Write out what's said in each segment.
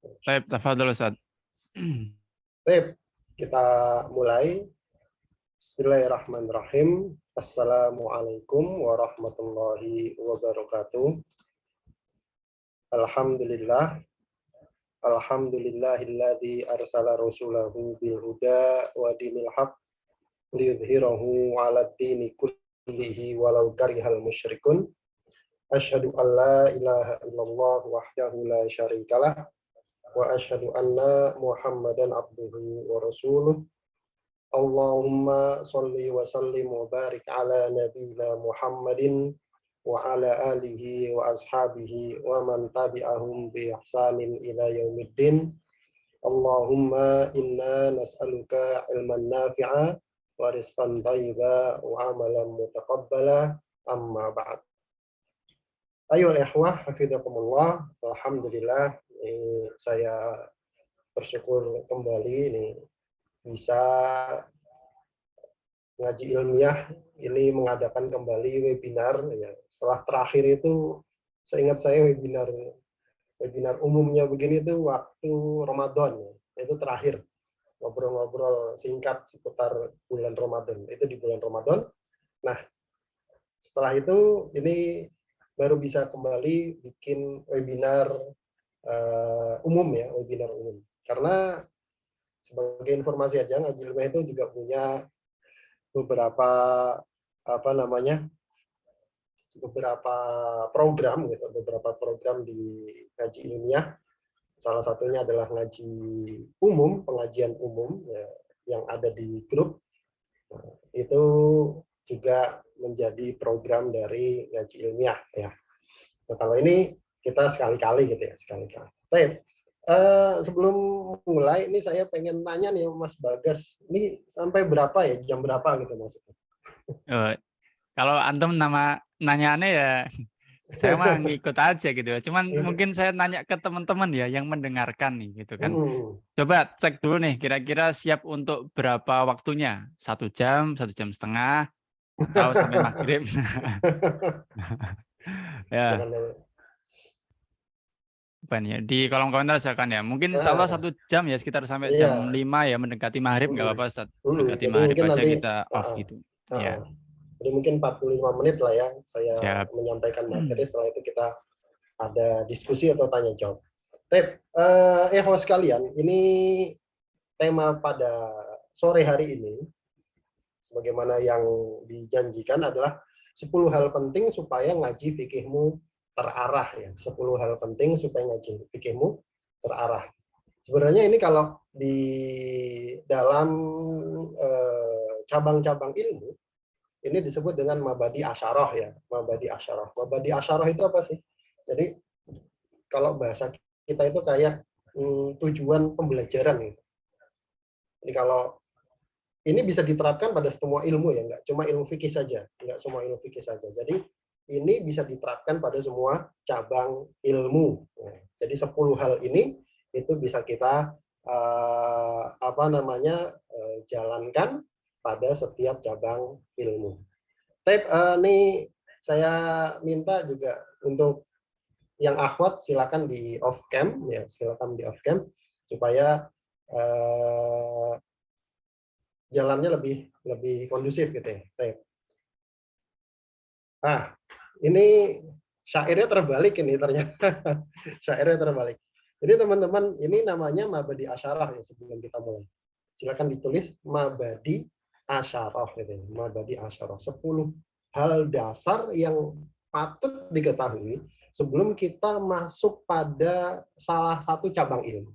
Baik, tafadhol Ustaz. Baik, kita mulai. Bismillahirrahmanirrahim. Assalamualaikum warahmatullahi wabarakatuh. Alhamdulillah. Alhamdulillahilladzi arsala rasulahu bil huda wa dinil haq liyudhhirahu 'alad dini kullihi walau karihal musyrikun. Asyhadu an la ilaha illallah wahdahu la syarikalah wa asyhadu anna Muhammadan abduhu wa rasuluh. Allahumma sholli wa sallim wa barik ala nabiyyina Muhammadin wa ala alihi wa ashabihi wa man tabi'ahum bi ihsanin ila yaumiddin. Allahumma inna nas'aluka ilman nafi'a wa rizqan thayyiba wa amalan mutaqabbala, amma ba'd. Ayoul ikhwah, hafizakumullah. Alhamdulillah, saya bersyukur kembali ini bisa ngaji ilmiah ini mengadakan kembali webinar ya. Setelah terakhir itu seingat saya webinar umumnya begini itu waktu Ramadan ya. Itu terakhir ngobrol-ngobrol singkat seputar bulan Ramadan. Itu di bulan Ramadan. Nah, setelah itu ini baru bisa kembali bikin webinar umum ya, webinar umum. Karena sebagai informasi aja, ngaji ilmiah itu juga punya beberapa beberapa program gitu, beberapa program di ngaji ilmiah. Salah satunya adalah ngaji umum, pengajian umum ya, yang ada di grup. Nah, itu juga menjadi program dari ngaji ilmiah ya. Nah, kalau ini kita sekali-kali gitu ya, sekali-kali. Baik. Sebelum mulai, ini saya pengen tanya nih Mas Bagas, ini sampai berapa ya, jam berapa gitu maksudnya? Kalau antum nanyanya ya, saya mah ngikut aja gitu. Cuman mungkin saya nanya ke teman-teman ya yang mendengarkan nih gitu kan. Coba cek dulu nih, kira-kira siap untuk berapa waktunya? 1 jam, 1,5 jam, atau sampai maghrib? Ya. Ya, di kolom komentar silakan ya. Mungkin insya Allah 1 jam ya, sekitar sampai jam 5 ya, mendekati maghrib nggak apa-apa Ustaz. Mendekati Jadi maghrib mungkin aja nanti kita off gitu. Ya. Jadi mungkin 45 menit lah ya saya Siap. menyampaikan materi, setelah itu kita ada diskusi atau tanya jawab. Host sekalian, ini tema pada sore hari ini sebagaimana yang dijanjikan adalah 10 hal penting supaya ngaji fikihmu terarah ya. 10 hal penting supaya ngaji fikihmu terarah. Sebenarnya ini kalau di dalam cabang-cabang ilmu ini disebut dengan mabadi asyarah ya. Mabadi asyarah. Mabadi asyarah itu apa sih? Jadi kalau bahasa kita itu kayak tujuan pembelajaran gitu. Jadi kalau ini bisa diterapkan pada semua ilmu ya, nggak cuma ilmu fikih saja, nggak semua ilmu fikih saja. Jadi ini bisa diterapkan pada semua cabang ilmu. Jadi 10 hal ini itu bisa kita jalankan pada setiap cabang ilmu. Ini saya minta juga untuk yang akhwat silakan di off cam ya, silakan di off cam supaya jalannya lebih kondusif gitu ya. Nah, ini syairnya terbalik ini ternyata. Syairnya terbalik. Jadi teman-teman, ini namanya mabadi asyarah ya sebelum kita mulai. Silakan ditulis mabadi asyarah gitu ya. Mabadi asyarah. 10 hal dasar yang patut diketahui sebelum kita masuk pada salah satu cabang ilmu.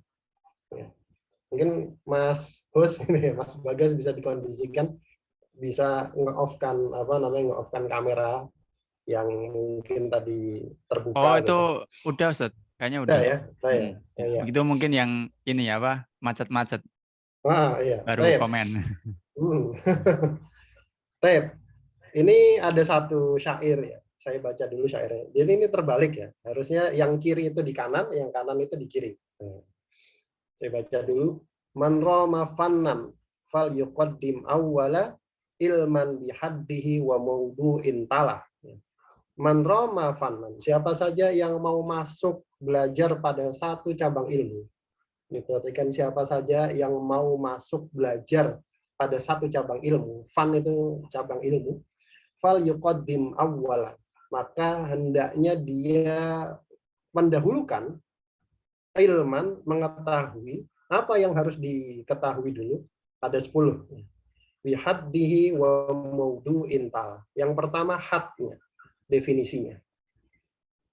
Ya. Mungkin Mas Hus ini, Mas Bagas bisa dikondisikan, bisa nge-off-kan kamera yang mungkin tadi terbuka. Oh, itu gitu. Udah Ustaz, kayaknya udah. Ya. Ya. Begitu mungkin yang ini ya apa, macet-macet. Iya. Baru komen. Ini ada satu syair ya. Saya baca dulu syairnya. Jadi ini terbalik ya. Harusnya yang kiri itu di kanan, yang kanan itu di kiri. Saya baca dulu. Man rama fannan fal yuqaddim awwala ilman bihaddihi wa mawdu'in talah. Man rama fannan, siapa saja yang mau masuk belajar pada satu cabang ilmu, Diperhatikan siapa saja yang mau masuk belajar pada satu cabang ilmu, fan itu cabang ilmu, fal yuqaddim awwala, maka hendaknya dia mendahulukan ilman, mengetahui apa yang harus diketahui dulu. Ada 10. Bihaddihi wa maudu'in tal. Yang pertama hadnya, definisinya.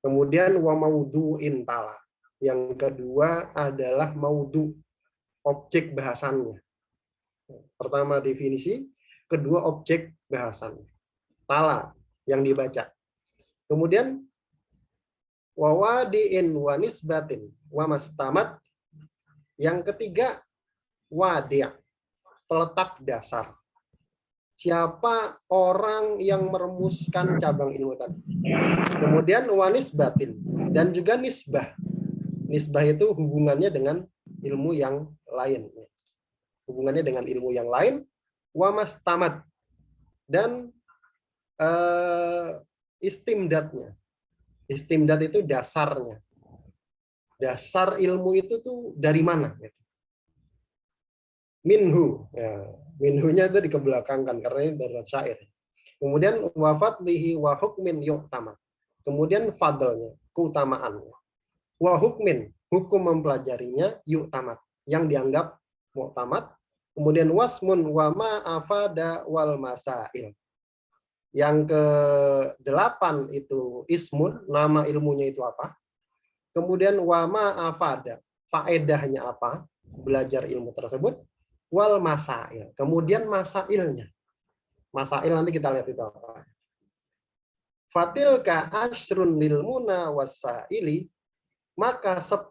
Kemudian wa maudu'in tal. Yang kedua adalah maudu, objek bahasannya. Pertama definisi, kedua objek bahasan. Tala yang dibaca. Kemudian wawadiin wa nisbatin wa mastamat. Yang ketiga wadi', peletak dasar. Siapa orang yang merumuskan cabang ilmu tadi? Kemudian wa nisbatin, dan juga nisbah. Nisbah itu hubungannya dengan ilmu yang lain. Hubungannya dengan ilmu yang lain. Wa mastamat, dan istimdadnya. Istimdad itu dasarnya. Dasar ilmu itu tuh dari mana? Minhu. Ya, minhunya itu dikebelakangkan karena ini dari syair. Kemudian wafadlihi wa hukmin yu'tamad. Kemudian fadlnya, keutamaannya. Wa hukmin, hukum mempelajarinya, yu'tamad, yang dianggap mu'tamad. Kemudian wasmun wa ma'afada wal masail. Yang ke-8 itu ismun, nama ilmunya itu apa? Kemudian wa ma'afada, faedahnya apa? Belajar ilmu tersebut. Wal masail. Kemudian masailnya. Masail nanti kita lihat itu apa. Fatilka asyrun lil muna wasaili, maka 10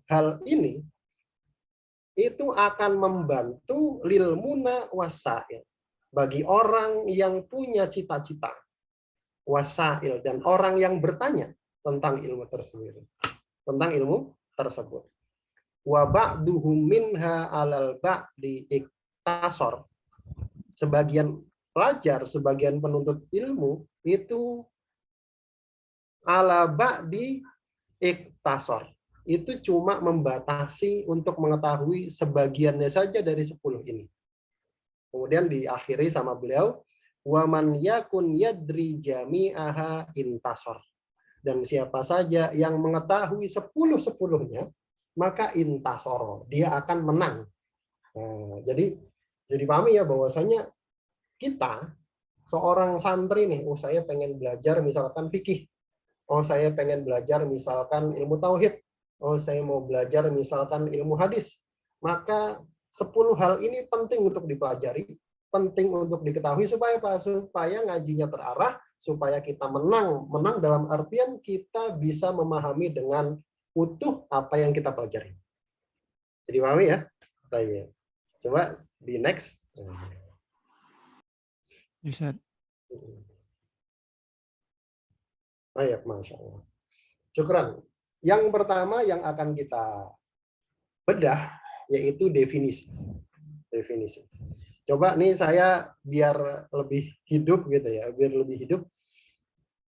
hal ini itu akan membantu lil muna wasail, bagi orang yang punya cita-cita, wasail, dan orang yang bertanya tentang ilmu tersebut. Tentang ilmu tersebut. Wa ba'duhum minha alal ba'di iktasor. Sebagian pelajar, sebagian penuntut ilmu itu ala ba'di iktasor. Itu cuma membatasi untuk mengetahui sebagiannya saja dari 10 ini. Kemudian diakhiri sama beliau, wa man yakun yadri jami'aha intasor. Dan siapa saja yang mengetahui 10-10-nya, maka intasoro, dia akan menang. Nah, jadi pahami ya bahwasanya kita seorang santri nih, oh saya pengen belajar misalkan fikih, oh saya pengen belajar misalkan ilmu tauhid, oh saya mau belajar misalkan ilmu hadis, maka 10 hal ini penting untuk dipelajari, penting untuk diketahui supaya apa? Supaya ngajinya terarah, supaya kita menang dalam artian kita bisa memahami dengan utuh apa yang kita pelajari. Jadi pahami ya? Tanya. Coba di next. Bisa. Ayo, Masya Allah. Syukran. Yang pertama yang akan kita bedah yaitu definisi. Definisi. Coba nih saya biar lebih hidup gitu ya, biar lebih hidup.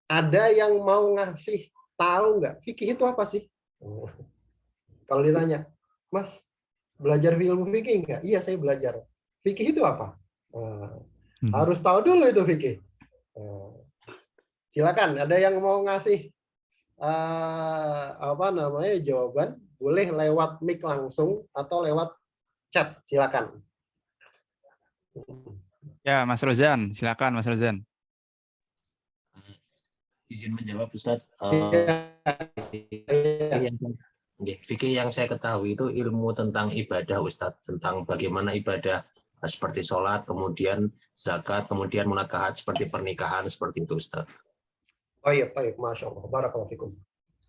Ada yang mau ngasih tahu nggak fikih itu apa sih? Kalau ditanya, Mas, belajar ilmu fikih nggak? Iya, saya belajar. Fikih itu apa? Harus tahu dulu itu fikih. Silakan, ada yang mau ngasih jawaban? Boleh lewat mic langsung atau lewat chat. Silakan. Ya, Mas Rozan, silakan Mas Rozan. Izin menjawab, Ustadz. Fikih yang saya ketahui itu ilmu tentang ibadah, Ustadz, tentang bagaimana ibadah seperti sholat, kemudian zakat, kemudian munakahat seperti pernikahan, seperti itu, Ustadz. Oh iya, baik, Masya Allah, barakallahu fikum.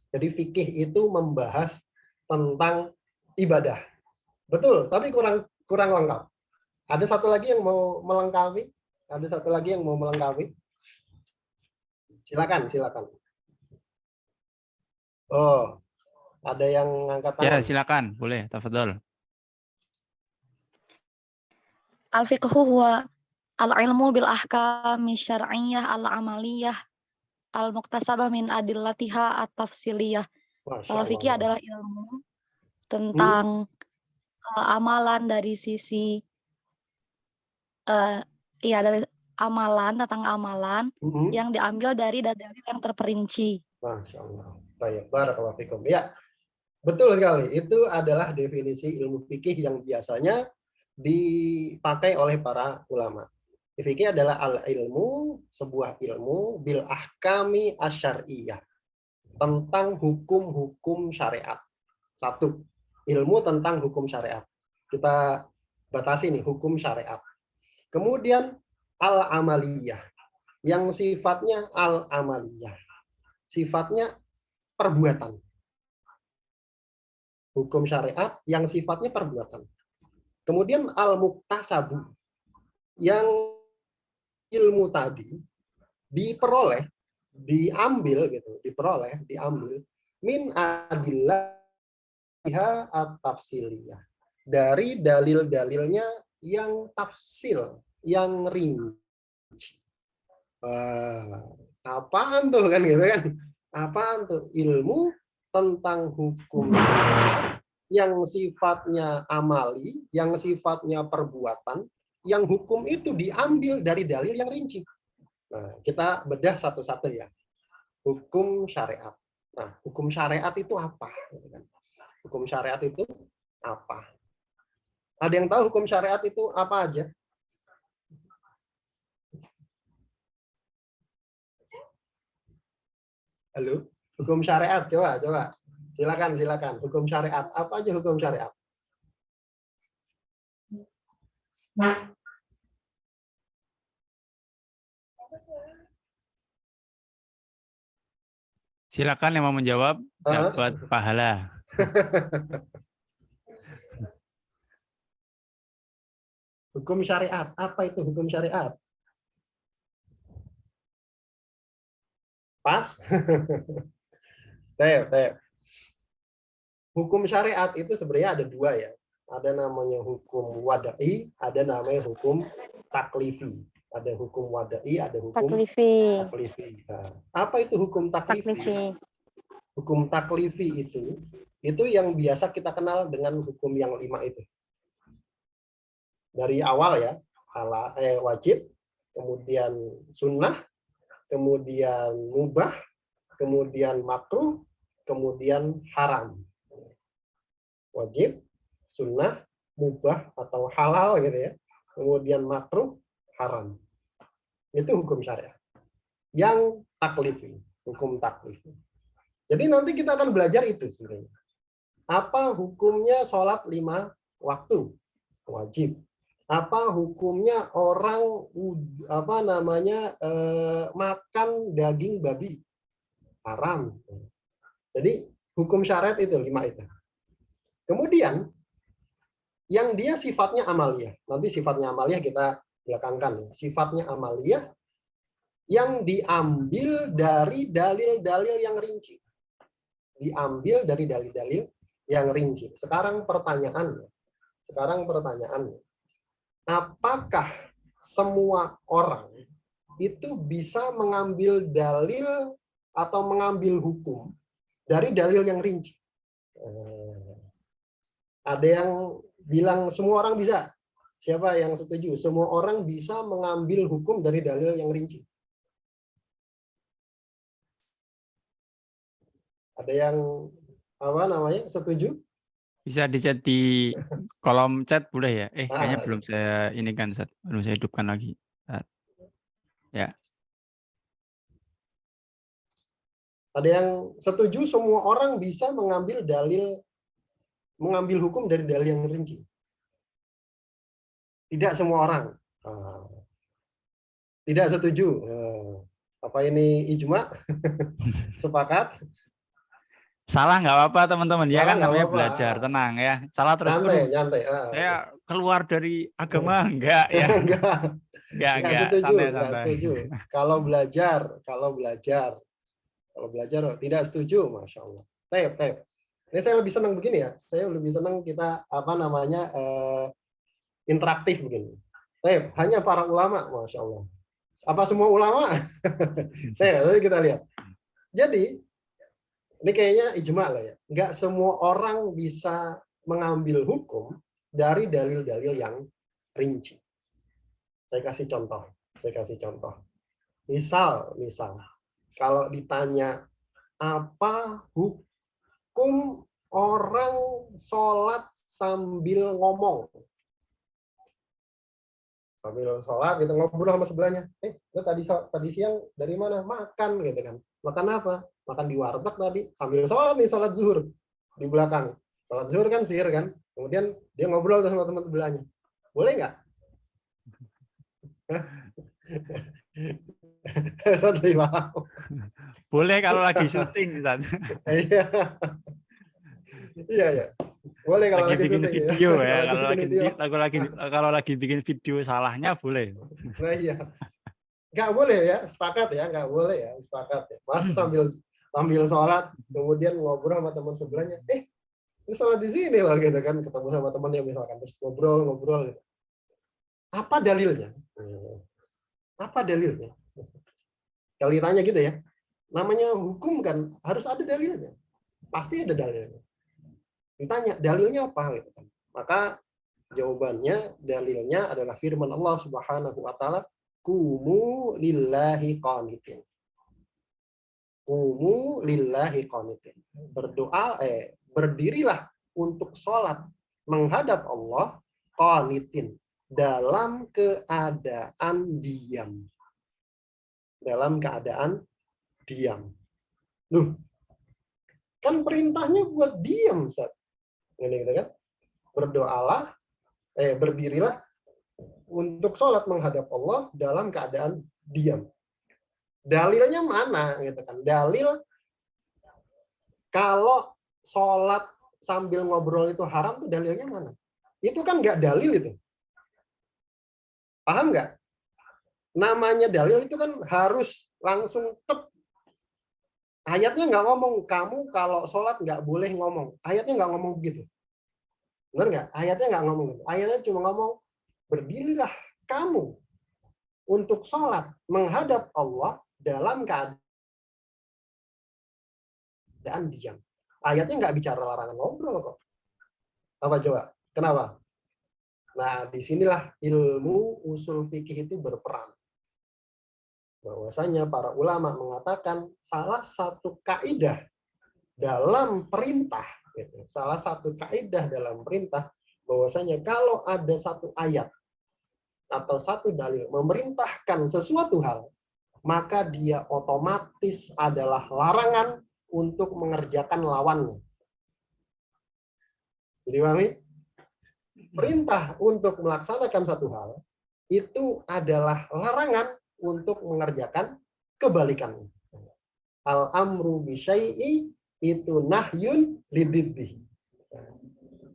Jadi fikih itu membahas tentang ibadah, betul, tapi kurang lengkap. Ada satu lagi yang mau melengkapi? Silakan. Oh, ada yang angkat tangan. Ya, silakan, boleh, tafadhol. Al-fiqhu huwa al-ilmu bil ahkami syar'iyyah al-amaliyah al-muktasabah min adillatiha at-tafsiliyah. Fikih adalah ilmu tentang amalan dari sisi dari amalan, tentang amalan yang diambil dari dalil yang terperinci. Masya Allah. Baik, barakallahu fikum. Ya, betul sekali. Itu adalah definisi ilmu fikih yang biasanya dipakai oleh para ulama. Fikih adalah al-ilmu, sebuah ilmu bil ahkami asyariyah, tentang hukum-hukum syariat. Satu, ilmu tentang hukum syariat. Kita batasi nih, hukum syariat. Kemudian al-amaliyah, yang sifatnya al-amaliyah, sifatnya perbuatan. Hukum syariat yang sifatnya perbuatan. Kemudian al-muktasabu, yang ilmu tadi diperoleh, diambil min adillahha at-tafsiliyah, dari dalil-dalilnya yang tafsil, yang rinci. Apaan tuh kan gitu kan? Apaan tuh? Ilmu tentang hukum yang sifatnya amali, yang sifatnya perbuatan, yang hukum itu diambil dari dalil yang rinci. Nah, kita bedah satu-satu ya. Hukum syariat. Nah, hukum syariat itu apa? Hukum syariat itu apa? Ada yang tahu hukum syariat itu apa aja? Halo? Hukum syariat, coba. Silakan. Hukum syariat. Apa aja hukum syariat? Silakan yang mau menjawab dapat pahala. Hukum syariat. Apa itu hukum syariat? Pas? Tep. Hukum syariat itu sebenarnya ada dua ya. Ada namanya hukum wada'i, ada namanya hukum taklifi. Ada hukum wada'i, ada hukum taklifi. Nah, apa itu hukum taklifi? Hukum taklifi itu yang biasa kita kenal dengan hukum yang 5 itu. Dari awal ya, wajib, kemudian sunnah, kemudian mubah, kemudian makruh, kemudian haram. Wajib, sunnah, mubah atau halal gitu ya. Kemudian makruh, haram. Itu hukum syariat. Yang taklifi, hukum taklifi. Jadi nanti kita akan belajar itu sebenarnya. Apa hukumnya sholat 5 waktu? Wajib. Apa hukumnya orang makan daging babi? Haram. Jadi hukum syariat itu 5 itu. Kemudian yang dia sifatnya amaliyah. Nanti sifatnya amaliyah kita belakangkan. Sifatnya amaliyah yang diambil dari dalil-dalil yang rinci. Diambil dari dalil-dalil yang rinci. Sekarang pertanyaannya. Apakah semua orang itu bisa mengambil dalil atau mengambil hukum dari dalil yang rinci? Ada yang bilang semua orang bisa. Siapa yang setuju? Semua orang bisa mengambil hukum dari dalil yang rinci. Ada yang setuju? Bisa di-chat di kolom chat boleh ya? Kayaknya belum saya belum saya hidupkan lagi. Ya. Ada yang setuju semua orang bisa mengambil hukum dari dalil yang rinci? Tidak semua orang. Tidak setuju. Apa ini ijma? Sepakat? Salah nggak apa-apa teman-teman. Ya kan namanya belajar, tenang ya. Salah terus. Nyantai. Saya keluar dari agama enggak ya. Enggak. Setuju. Kalau belajar tidak setuju, Masya Allah. Tep. Ini saya lebih senang begini ya. Saya lebih senang kita interaktif begini. Hanya para ulama, Masya Allah. Apa semua ulama? Nanti kita lihat. Jadi ini kayaknya ijma lah ya. Nggak semua orang bisa mengambil hukum dari dalil-dalil yang rinci. Saya kasih contoh. Misal, kalau ditanya apa hukum orang sholat sambil ngomong, sambil sholat gitu ngobrol sama sebelahnya, lo tadi siang dari mana? Makan gitu kan. Makan apa? Makan di warteg tadi sambil sholat nih, sholat zuhur di belakang. Sholat zuhur kan sihir kan. Kemudian dia ngobrol sama teman sebelahnya. Boleh nggak? Boleh kalau lagi syuting, Iya. Boleh kalau lagi bikin syuting, video ya. Kalau Kalau lagi bikin video salahnya boleh. Nah iya. Nggak boleh ya, sepakat ya, nggak boleh ya, sepakat ya. Masa sambil sholat, kemudian ngobrol sama teman sebelahnya, lu sholat di sini loh gitu kan, ketemu sama temannya misalkan, terus ngobrol gitu. Apa dalilnya? Kalau ditanya gitu ya, namanya hukum kan harus ada dalilnya, pasti ada dalilnya. Ditanya dalilnya apa gitu kan? Maka jawabannya, dalilnya adalah firman Allah Subhanahu wa taala, Qumu lillahi qanitin. Qumu lillahi qanitin. Berdirilah untuk sholat menghadap Allah qanitin, dalam keadaan diam. Dalam keadaan diam. Loh, kan perintahnya buat diam, Ustaz. Ini gitu kan? Berdirilah untuk sholat menghadap Allah dalam keadaan diam. Dalilnya mana gitu kan? Dalil kalau sholat sambil ngobrol itu haram tuh dalilnya mana? Itu kan nggak dalil itu. Paham nggak? Namanya dalil itu kan harus langsung ayatnya nggak ngomong kamu kalau sholat nggak boleh ngomong. Ayatnya nggak ngomong begitu. Benar nggak? Ayatnya nggak ngomong gitu. Ayatnya cuma ngomong berdirilah kamu untuk sholat menghadap Allah dalam keadaan diam. Ayatnya nggak bicara larangan ngobrol kok. Apa coba? Kenapa? Nah, disinilah ilmu usul fikih itu berperan. Bahwasanya para ulama mengatakan salah satu kaidah dalam perintah, bahwasanya kalau ada satu ayat atau satu dalil memerintahkan sesuatu hal, maka dia otomatis adalah larangan untuk mengerjakan lawannya. Jadi pahami? Perintah untuk melaksanakan satu hal itu adalah larangan untuk mengerjakan kebalikannya. Al-amru bisyai'i itu nahyun lididdihi.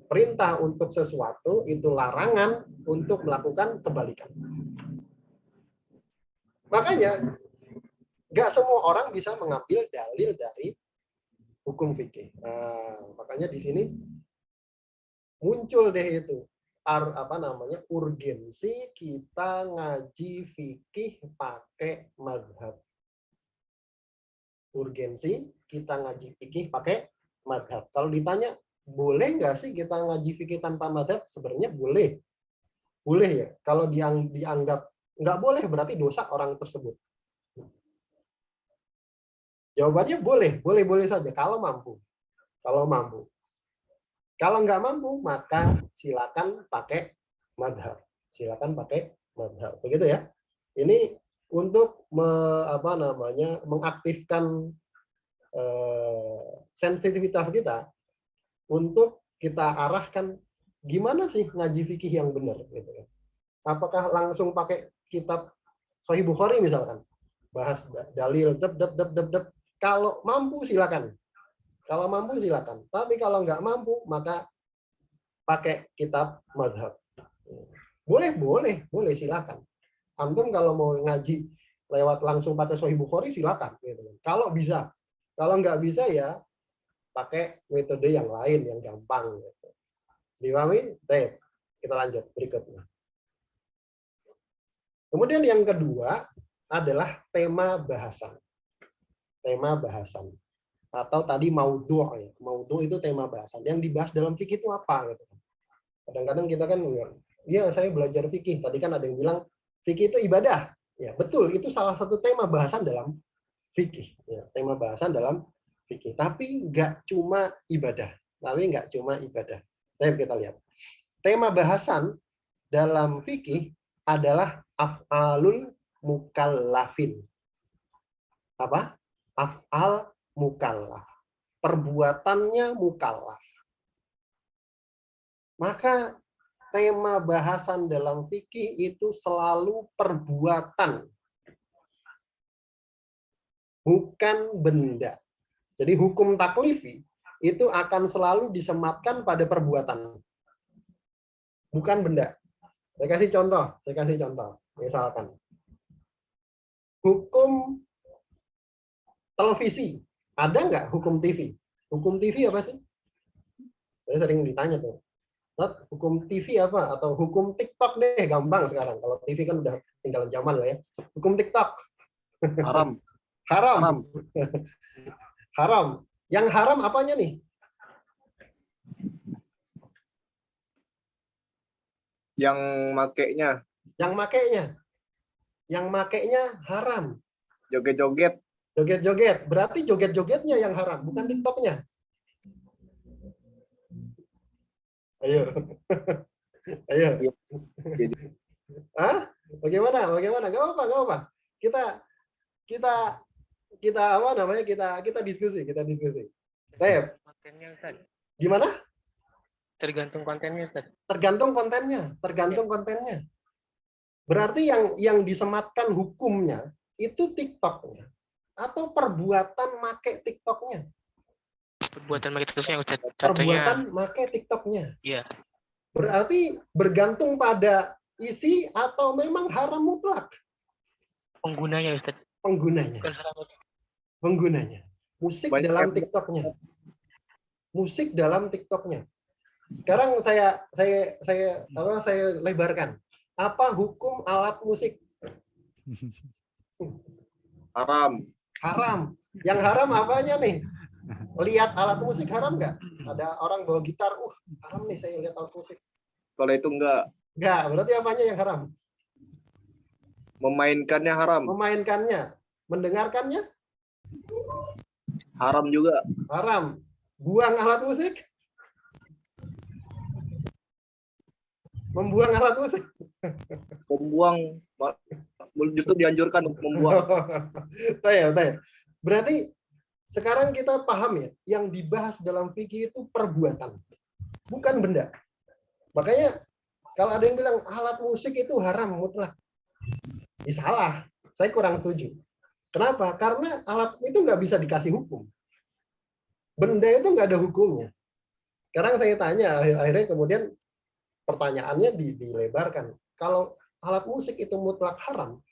Perintah untuk sesuatu itu larangan untuk melakukan kebalikan. Makanya nggak semua orang bisa mengambil dalil dari hukum fikih. Nah, makanya di sini muncul deh itu urgensi kita ngaji fikih pakai madhab. Urgensi kita ngaji fikih pakai madhab. Kalau ditanya boleh nggak sih kita ngaji fikih tanpa madhab? Sebenarnya boleh. Boleh ya. Kalau dianggap nggak boleh berarti dosa orang tersebut. Jawabannya boleh saja kalau mampu. Kalau nggak mampu, maka silakan pakai madhab. Begitu ya. Ini untuk mengaktifkan sensitivitas kita untuk kita arahkan gimana sih ngaji fikih yang benar. Gitu. Apakah langsung pakai kitab Sahih Bukhari misalkan, bahas dalil, Kalau mampu silakan. Tapi kalau nggak mampu, maka pakai kitab madhab. Boleh, silakan. Antum kalau mau ngaji lewat langsung pakai Sahih Bukhari, silakan. Gitu. Kalau bisa. Kalau nggak bisa ya pakai metode yang lain, yang gampang. Gitu. Dipahami? Kita lanjut berikutnya. Kemudian yang kedua adalah tema bahasan. Atau tadi maudhu' ya. Maudhu' itu tema bahasan. Yang dibahas dalam fikih itu apa? Gitu. Kadang-kadang kita kan, iya saya belajar fikih. Tadi kan ada yang bilang fikih itu ibadah. Ya betul, itu salah satu tema bahasan dalam fikih. Ya, tema bahasan dalam fikih. Tapi nggak cuma ibadah. Baik, kita lihat. Tema bahasan dalam fikih adalah af'alul mukallafin. Apa? Af'al mukallaf. Perbuatannya mukallaf. Maka tema bahasan dalam fikih itu selalu perbuatan, bukan benda. Jadi hukum taklifi itu akan selalu disematkan pada perbuatan, bukan benda. Saya kasih contoh. Misalkan hukum televisi, ada nggak hukum TV? Hukum TV apa sih? Saya sering ditanya tuh. Hukum TV apa? Atau hukum TikTok deh, gampang sekarang. Kalau TV kan udah tinggalan zaman lah ya. Hukum TikTok. Haram. Haram. Haram. Yang haram apanya nih? Yang makainya. Yang makainya haram. Joget-joget. Joget-joget. Berarti joget-jogetnya yang haram, bukan TikToknya. Ayo. Hah? Bagaimana? Gak apa-apa. Kita apa namanya? Kita diskusi. Tep. Kontennya, Ustaz. Gimana? Tergantung kontennya, Ustaz. Tergantung kontennya. Berarti yang disematkan hukumnya itu TikToknya atau perbuatan make TikToknya? Perbuatan make TikToknya, Ustaz. Perbuatan make TikToknya. Iya. Berarti bergantung pada isi atau memang haram mutlak? Penggunanya, Ustaz. Penggunanya. Bukan haram. Penggunanya. Musik dalam TikToknya. Sekarang saya lebarkan. Apa hukum alat musik? Haram. Yang haram apanya nih? Lihat alat musik haram nggak? Ada orang bawa gitar, haram nih saya lihat alat musik. Kalau itu enggak. Enggak, berarti apanya yang haram? Memainkannya haram. Mendengarkannya? Haram juga. Haram. Buang alat musik? Membuang alat musik? Membuang. Justru dianjurkan untuk membuang. Berarti sekarang kita paham ya, yang dibahas dalam fikih itu perbuatan, bukan benda. Makanya kalau ada yang bilang alat musik itu haram mutlak, salah. Saya kurang setuju. Kenapa? Karena alat itu nggak bisa dikasih hukum. Benda itu nggak ada hukumnya. Sekarang saya tanya, akhirnya kemudian pertanyaannya dilebarkan. Kalau alat musik itu mutlak haram,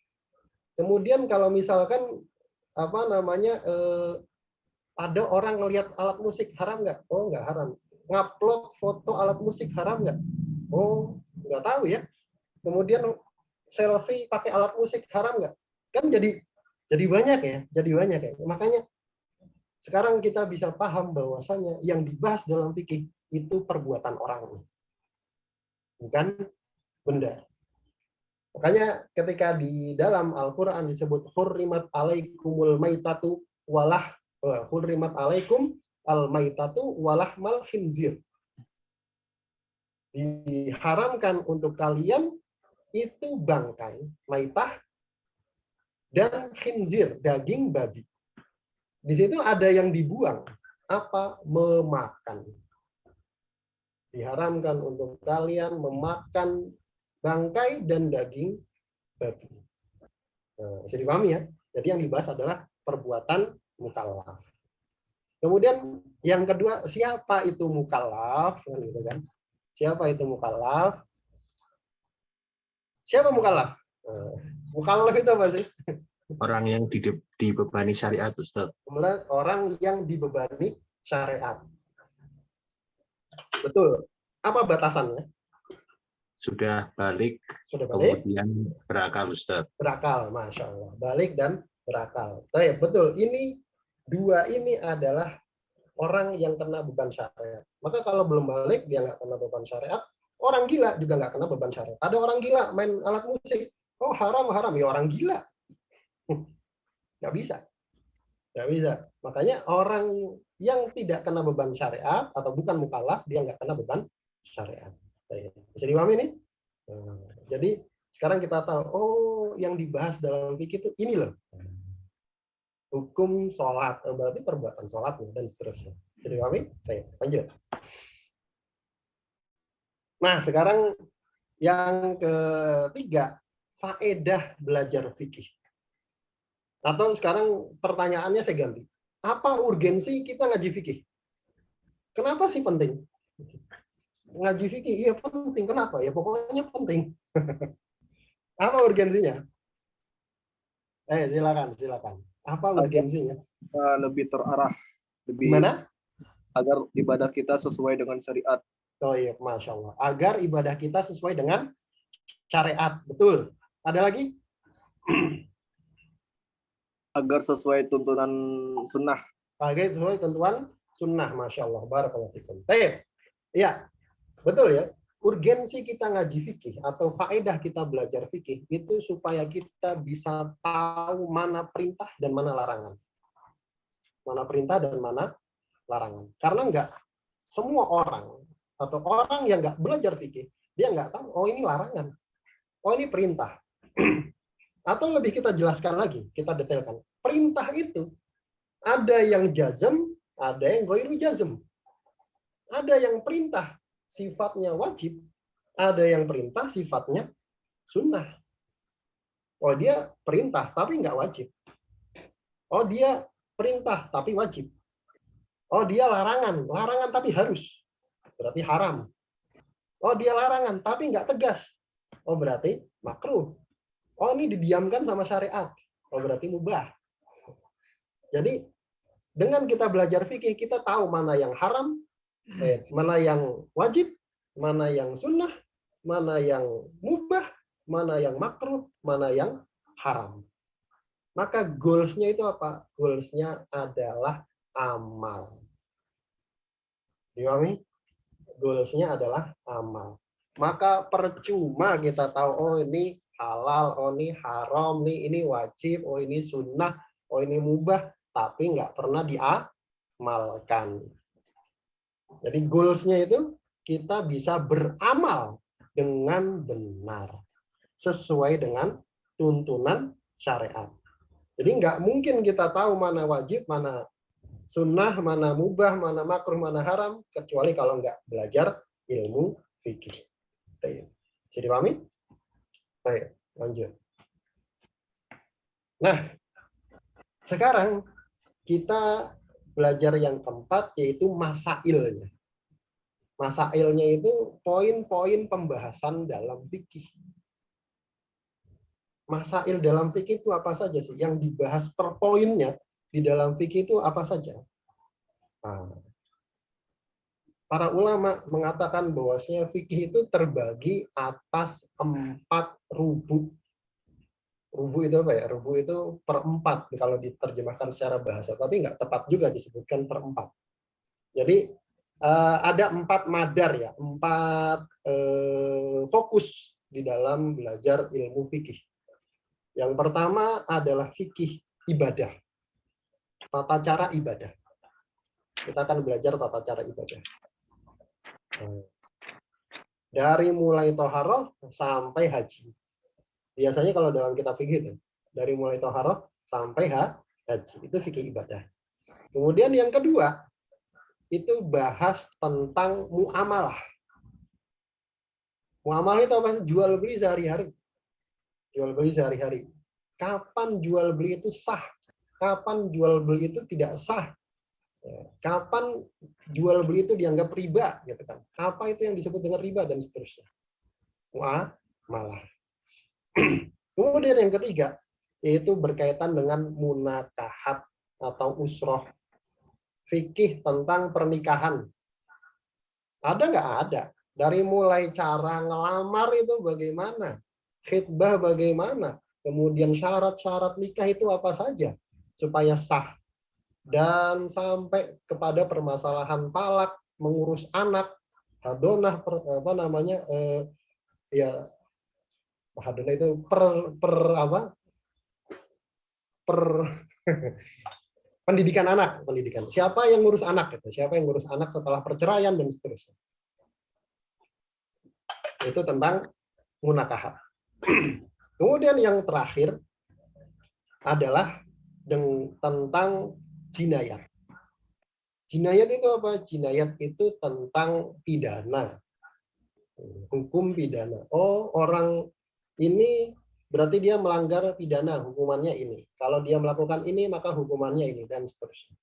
kemudian kalau misalkan ada orang ngelihat alat musik haram nggak? Oh nggak haram. Ngupload foto alat musik haram nggak? Oh nggak tahu ya. Kemudian selfie pakai alat musik haram nggak? Kan jadi banyak ya. Makanya sekarang kita bisa paham bahwasanya yang dibahas dalam fikih itu perbuatan orang, bukan benda. Makanya ketika di dalam Al-Quran disebut hurrimat alaikumul maitatu walah hurrimat alaikum al-maitatu walahmal khinzir. Diharamkan untuk kalian itu bangkai, maitah, dan khinzir, daging babi. Di situ ada yang dibuang, apa? Memakan. Diharamkan untuk kalian memakan bangkai dan daging babi. Bisa dipahami ya? Jadi yang dibahas adalah perbuatan mukallaf. Kemudian yang kedua, siapa itu mukallaf? Gitu kan? Siapa itu mukallaf? Siapa mukallaf? Mukallaf itu apa sih? Orang yang dibebani syariat, Ustaz. Orang yang dibebani syariat. Betul. Apa batasannya? Sudah balik, kemudian berakal, Ustaz. Berakal, Masya Allah. Balik dan berakal. Betul. Dua ini adalah orang yang kena beban syariat. Maka kalau belum balik, dia nggak kena beban syariat. Orang gila juga nggak kena beban syariat. Ada orang gila main alat musik, oh haram ya orang gila. Nggak bisa. Nggak bisa. Makanya orang yang tidak kena beban syariat atau bukan mukallaf, dia nggak kena beban syariat. Bisa dipahami nih? Nah, jadi sekarang kita tahu, oh yang dibahas dalam fikih itu ini loh. Hukum sholat, berarti perbuatan sholatnya dan seterusnya. Bisa dipahami? Baik, lanjut. Nah, sekarang yang ketiga, faedah belajar fikih. Atau sekarang pertanyaannya saya ganti. Apa urgensi kita ngaji fikih? Kenapa sih penting? Ngaji fikih, iya penting. Kenapa? Ya pokoknya penting. Apa urgensinya? Silakan. Apa urgensinya? Lebih terarah, lebih Gimana? agar ibadah kita sesuai dengan syariat. Oh iya, Masya Allah. Agar ibadah kita sesuai dengan syariat. Betul. Ada lagi? Agar sesuai tuntunan sunnah. Agar sesuai tentuan sunnah. Masya Allah. Barakallahu fikum. Baik. Iya, betul ya. Urgensi kita ngaji fikih atau faedah kita belajar fikih itu supaya kita bisa tahu mana perintah dan mana larangan. Mana perintah dan mana larangan. Karena enggak semua orang atau orang yang enggak belajar fikih, dia enggak tahu, oh ini larangan. Oh ini perintah. Atau lebih kita jelaskan lagi, kita detailkan. Perintah itu ada yang jazm, ada yang ghairu jazm. Ada yang perintah sifatnya wajib, ada yang perintah sifatnya sunnah. Oh dia perintah tapi nggak wajib. Oh dia perintah tapi wajib. Oh dia larangan tapi harus. Berarti haram. Oh dia larangan tapi nggak tegas. Oh berarti makruh. Oh ini didiamkan sama syariat. Oh berarti mubah. Jadi dengan kita belajar fikih kita tahu mana yang haram, mana yang wajib, mana yang sunnah, mana yang mubah, mana yang makruh, mana yang haram. Maka goals-nya itu apa? Goals-nya adalah amal. Dipahami? Goals-nya adalah amal. Maka percuma kita tahu, oh ini halal, oh ini haram, ini wajib, oh ini sunnah, oh ini mubah, tapi nggak pernah diamalkan. Jadi goals-nya itu kita bisa beramal dengan benar. Sesuai dengan tuntunan syariat. Jadi nggak mungkin kita tahu mana wajib, mana sunnah, mana mubah, mana makruh, mana haram, kecuali kalau nggak belajar ilmu fikih. Bisa dipahami? Baik, lanjut. Nah, sekarang kita belajar yang keempat, yaitu masailnya. Masailnya itu poin-poin pembahasan dalam fikih. Masail dalam fikih itu apa saja sih? Yang dibahas per poinnya di dalam fikih itu apa saja? Nah, para ulama mengatakan bahwasanya fikih itu terbagi atas 4 rubu. Rubu itu apa ya? Rubu itu per 4 kalau diterjemahkan secara bahasa, tapi nggak tepat juga disebutkan per 4. Jadi ada 4 madar ya, 4 fokus di dalam belajar ilmu fikih. Yang pertama adalah fikih ibadah, tata cara ibadah. Kita akan belajar tata cara ibadah. Dari mulai toharoh sampai haji. Biasanya kalau dalam kitab fikih itu dari mulai toharoh sampai haji itu fikih ibadah. Kemudian yang kedua itu bahas tentang muamalah. Muamalah itu apa? Jual beli sehari-hari. Jual beli sehari-hari. Kapan jual beli itu sah? Kapan jual beli itu tidak sah? Kapan jual beli itu dianggap riba, gitu kan? Apa itu yang disebut dengan riba dan seterusnya. Muamalah. Kemudian yang ketiga yaitu berkaitan dengan munakahat atau usroh. Fikih tentang pernikahan. Ada nggak? Ada. Dari mulai cara ngelamar itu bagaimana, khitbah bagaimana, kemudian syarat-syarat nikah itu apa saja supaya sah, dan sampai kepada permasalahan talak, mengurus anak, Hadonah apa namanya ya hadonah itu per pendidikan anak, pendidikan. Siapa yang ngurus anak gitu? Siapa yang ngurus anak setelah perceraian dan seterusnya. Itu tentang munakahat. Kemudian yang terakhir adalah tentang jinayat. Jinayat itu apa? Jinayat itu tentang pidana. Hukum pidana. Oh, orang ini berarti dia melanggar pidana, hukumannya ini. Kalau dia melakukan ini, maka hukumannya ini, dan seterusnya.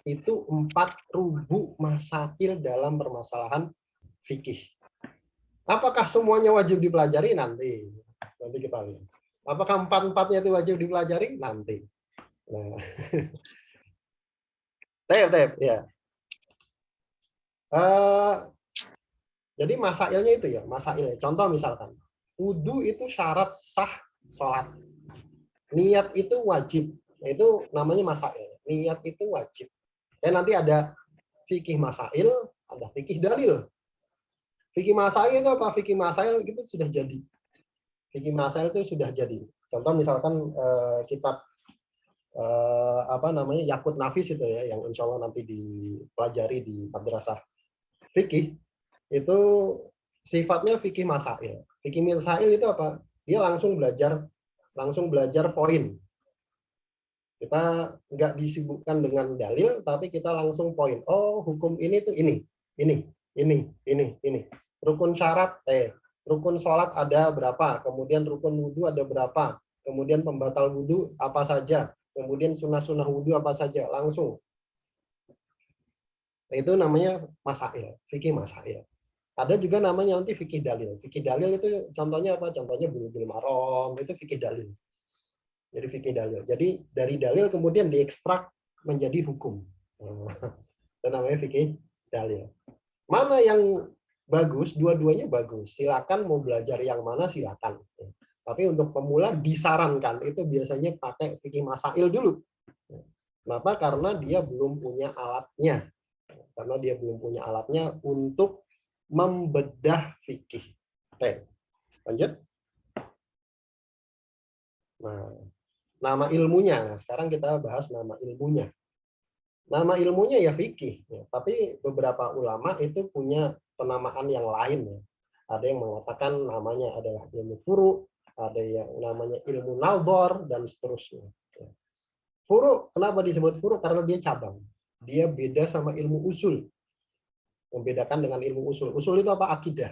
Itu 4 rubu masail dalam permasalahan fikih. Apakah semuanya wajib dipelajari? Nanti kita lihat. Apakah 4-4-nya itu wajib dipelajari? Nanti. Nah. Ya. Jadi masailnya itu ya, masailnya. Contoh misalkan, wudu itu syarat sah sholat. Niat itu wajib. Itu namanya masail. Niat itu wajib. Nanti ada fikih masail, ada fikih dalil. Fikih masail itu apa? Fikih masail itu sudah jadi. Fikih masail itu sudah jadi. Contoh misalkan kitab apa namanya Yakut Nafis itu ya, yang insya Allah nanti dipelajari di madrasah fikih, itu sifatnya fikih masail. Fikih masail itu apa? Dia langsung belajar poin. Kita nggak disibukkan dengan dalil, tapi kita langsung poin. Oh, hukum ini tuh ini. Rukun syarat, rukun sholat ada berapa, kemudian rukun wudhu ada berapa, kemudian pembatal wudhu apa saja, kemudian sunnah-sunnah wudhu apa saja, langsung. Itu namanya masail, fikih masail. Ada juga namanya nanti fikih dalil. Fikih dalil itu contohnya apa? Contohnya Bulughul Maram, itu fikih dalil. Jadi fikih dalil. Jadi dari dalil kemudian diekstrak menjadi hukum. Itu namanya fikih dalil. Mana yang bagus? Dua-duanya bagus. Silakan mau belajar yang mana silakan. Tapi untuk pemula disarankan itu biasanya pakai fikih masail dulu. Kenapa? Karena dia belum punya alatnya. Karena dia belum punya alatnya untuk membedah fikih. Oke, lanjut. Nah, nama ilmunya. Nah, sekarang kita bahas nama ilmunya. Nama ilmunya ya fikih, ya. Tapi beberapa ulama itu punya penamaan yang lain. Ya. Ada yang mengatakan namanya adalah ilmu furu, ada yang namanya ilmu nadhar, dan seterusnya. Ya. Furu, kenapa disebut furu? Karena dia cabang. Dia beda sama ilmu usul. Membedakan dengan ilmu usul. Usul itu apa? Akidah.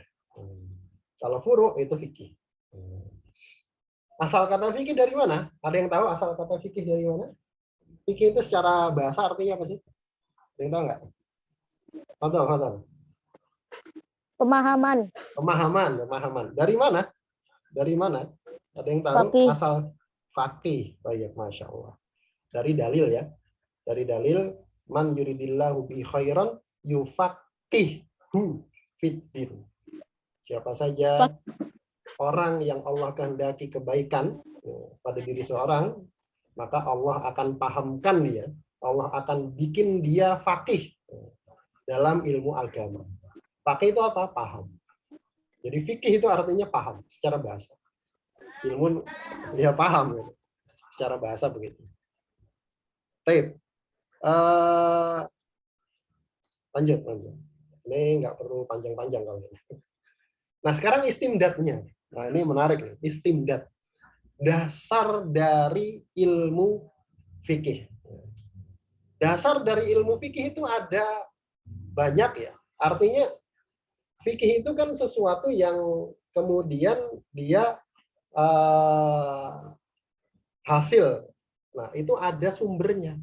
Kalau furu itu fikih. Asal kata fikih dari mana? Ada yang tahu asal kata fikih dari mana? Fikih itu secara bahasa artinya apa sih? Ada yang tahu nggak? Fadhal. Pemahaman. Dari mana? Ada yang tahu? Fakih. Asal fakih. Baik, masya Allah. Dari dalil ya. Dari dalil man yuridillahu bi khairan yufaqihu fiddin. Siapa saja orang yang Allah kehendaki kebaikan pada diri seorang, maka Allah akan pahamkan dia, Allah akan bikin dia faqih dalam ilmu agama. Faqih itu apa? Paham. Jadi fikih itu artinya paham secara bahasa. Ilmu dia paham gitu. Secara bahasa begitu. Baik. Lanjut. Ini nggak perlu panjang-panjang kalau ini. Nah, sekarang istimdadnya. Nah, ini menarik nih, istimdad. Dasar dari ilmu fikih. Dasar dari ilmu fikih itu ada banyak ya. Artinya fikih itu kan sesuatu yang kemudian dia hasil. Nah, itu ada sumbernya.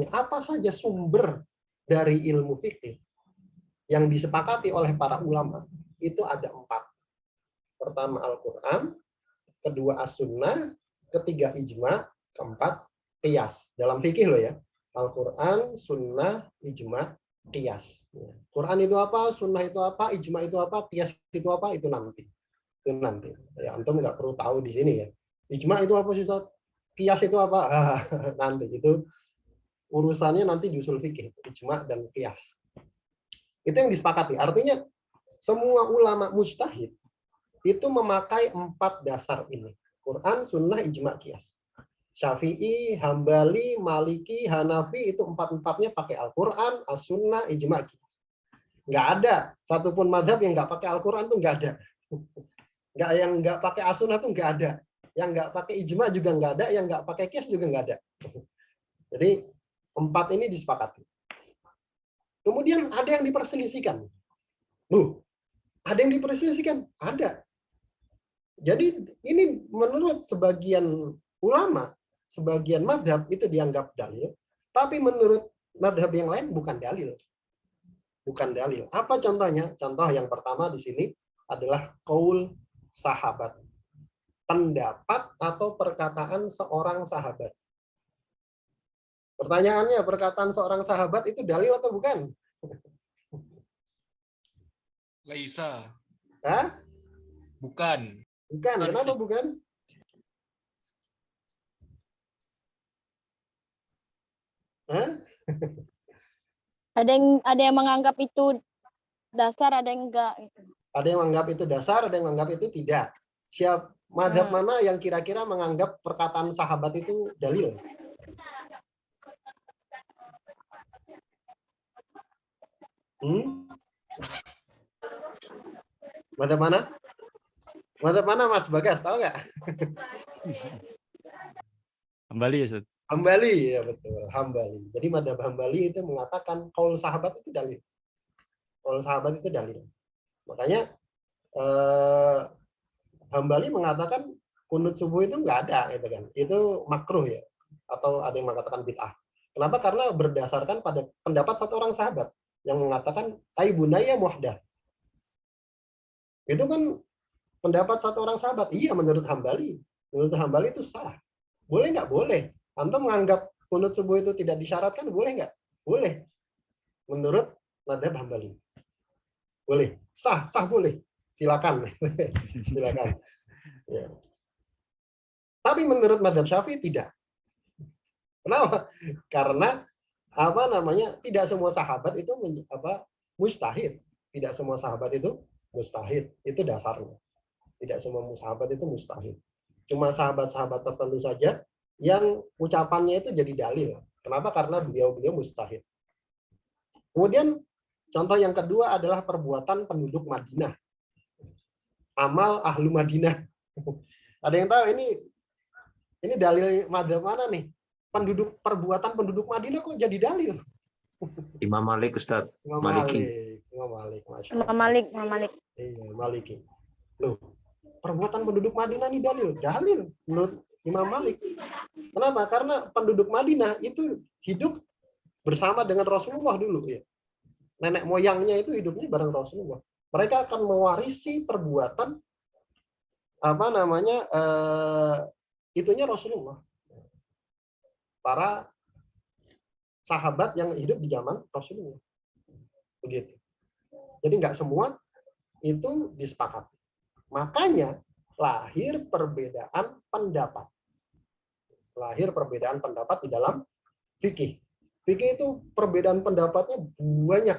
Apa saja sumber dari ilmu fikih yang disepakati oleh para ulama? Itu ada 4. Pertama Al-Quran, kedua As-Sunnah, ketiga Ijma, keempat Qiyas. Dalam fikih loh ya. Al-Quran, Sunnah, Ijma, Qiyas. Quran itu apa, Sunnah itu apa, Ijma itu apa, Qiyas itu apa, itu nanti. Ya, antum nggak perlu tahu di sini ya. Ijma itu apa sih, Ustaz? Qiyas itu apa? Nanti itu urusannya nanti di usul fikih, Ijma dan Qiyas. Itu yang disepakati. Artinya semua ulama mujtahid itu memakai 4 dasar ini. Quran, sunnah, ijma, qiyas. Syafi'i, Hambali, Maliki, Hanafi itu 4-4-nya pakai Al-Quran, As-Sunnah, ijma, qiyas. Nggak ada satupun madhab yang nggak pakai Al-Quran tuh nggak ada. Yang nggak pakai As-Sunnah tuh nggak ada. Yang nggak pakai ijma juga nggak ada. Yang nggak pakai qiyas juga nggak ada. Jadi 4 ini disepakati. Kemudian ada yang diperselisihkan. Ada yang diperselisihkan? Ada. Jadi ini menurut sebagian ulama, sebagian madhab itu dianggap dalil, tapi menurut madhab yang lain bukan dalil. Bukan dalil. Apa contohnya? Contoh yang pertama di sini adalah qaul sahabat. Pendapat atau perkataan seorang sahabat. Pertanyaannya, perkataan seorang sahabat itu dalil atau bukan? Laisa. Hah? Bukan. Bukan. Kenapa bukan? Hah? Ada yang menganggap itu dasar, ada yang enggak. Ada yang menganggap itu dasar, ada yang menganggap itu tidak. Madhab mana yang kira-kira menganggap perkataan sahabat itu dalil? Madhab mana? Madhab mana Mas Bagas, tahu nggak? Hambali ya, Ustaz. Hambali, ya betul. Hambali. Jadi madhab Hambali itu mengatakan qaul sahabat itu dalil. Qaul sahabat itu dalil. Makanya Hambali mengatakan kunut subuh itu nggak ada, gitu kan? Itu makruh ya, atau ada yang mengatakan bid'ah. Kenapa? Karena berdasarkan pada pendapat satu orang sahabat yang mengatakan aibunaya muhdah. Itu kan pendapat satu orang sahabat. Iya, menurut Hambali. Menurut Hambali itu sah. Boleh nggak? Boleh. Antum menganggap kunut subuh itu tidak disyaratkan, boleh nggak? Boleh. Menurut madhab Hambali. Boleh. Sah boleh. Silakan. Silakan. Ya. Tapi menurut madhab Syafi'i tidak. Kenapa? Karena tidak semua sahabat itu mujtahid. Tidak semua sahabat itu mujtahid. Itu dasarnya. Tidak semua sahabat itu mujtahid. Cuma sahabat-sahabat tertentu saja yang ucapannya itu jadi dalil. Kenapa? Karena beliau-beliau mujtahid. Kemudian contoh yang kedua adalah perbuatan penduduk Madinah. Amal ahlu Madinah. Ada yang tahu ini dalil madhab mana nih? Perbuatan penduduk Madinah kok jadi dalil? Imam Malik, Ustaz. Imam Maliki. Malik. Imam Malik. Iya, Maliki. Loh, perbuatan penduduk Madinah ini dalil menurut Imam Malik. Kenapa? Karena penduduk Madinah itu hidup bersama dengan Rasulullah dulu ya. Nenek moyangnya itu hidupnya bareng Rasulullah. Mereka akan mewarisi perbuatan itunya Rasulullah. Para sahabat yang hidup di zaman Rasulullah. Begitu. Jadi nggak semua itu disepakati. Makanya lahir perbedaan pendapat. Lahir perbedaan pendapat di dalam fikih. Fikih itu perbedaan pendapatnya banyak.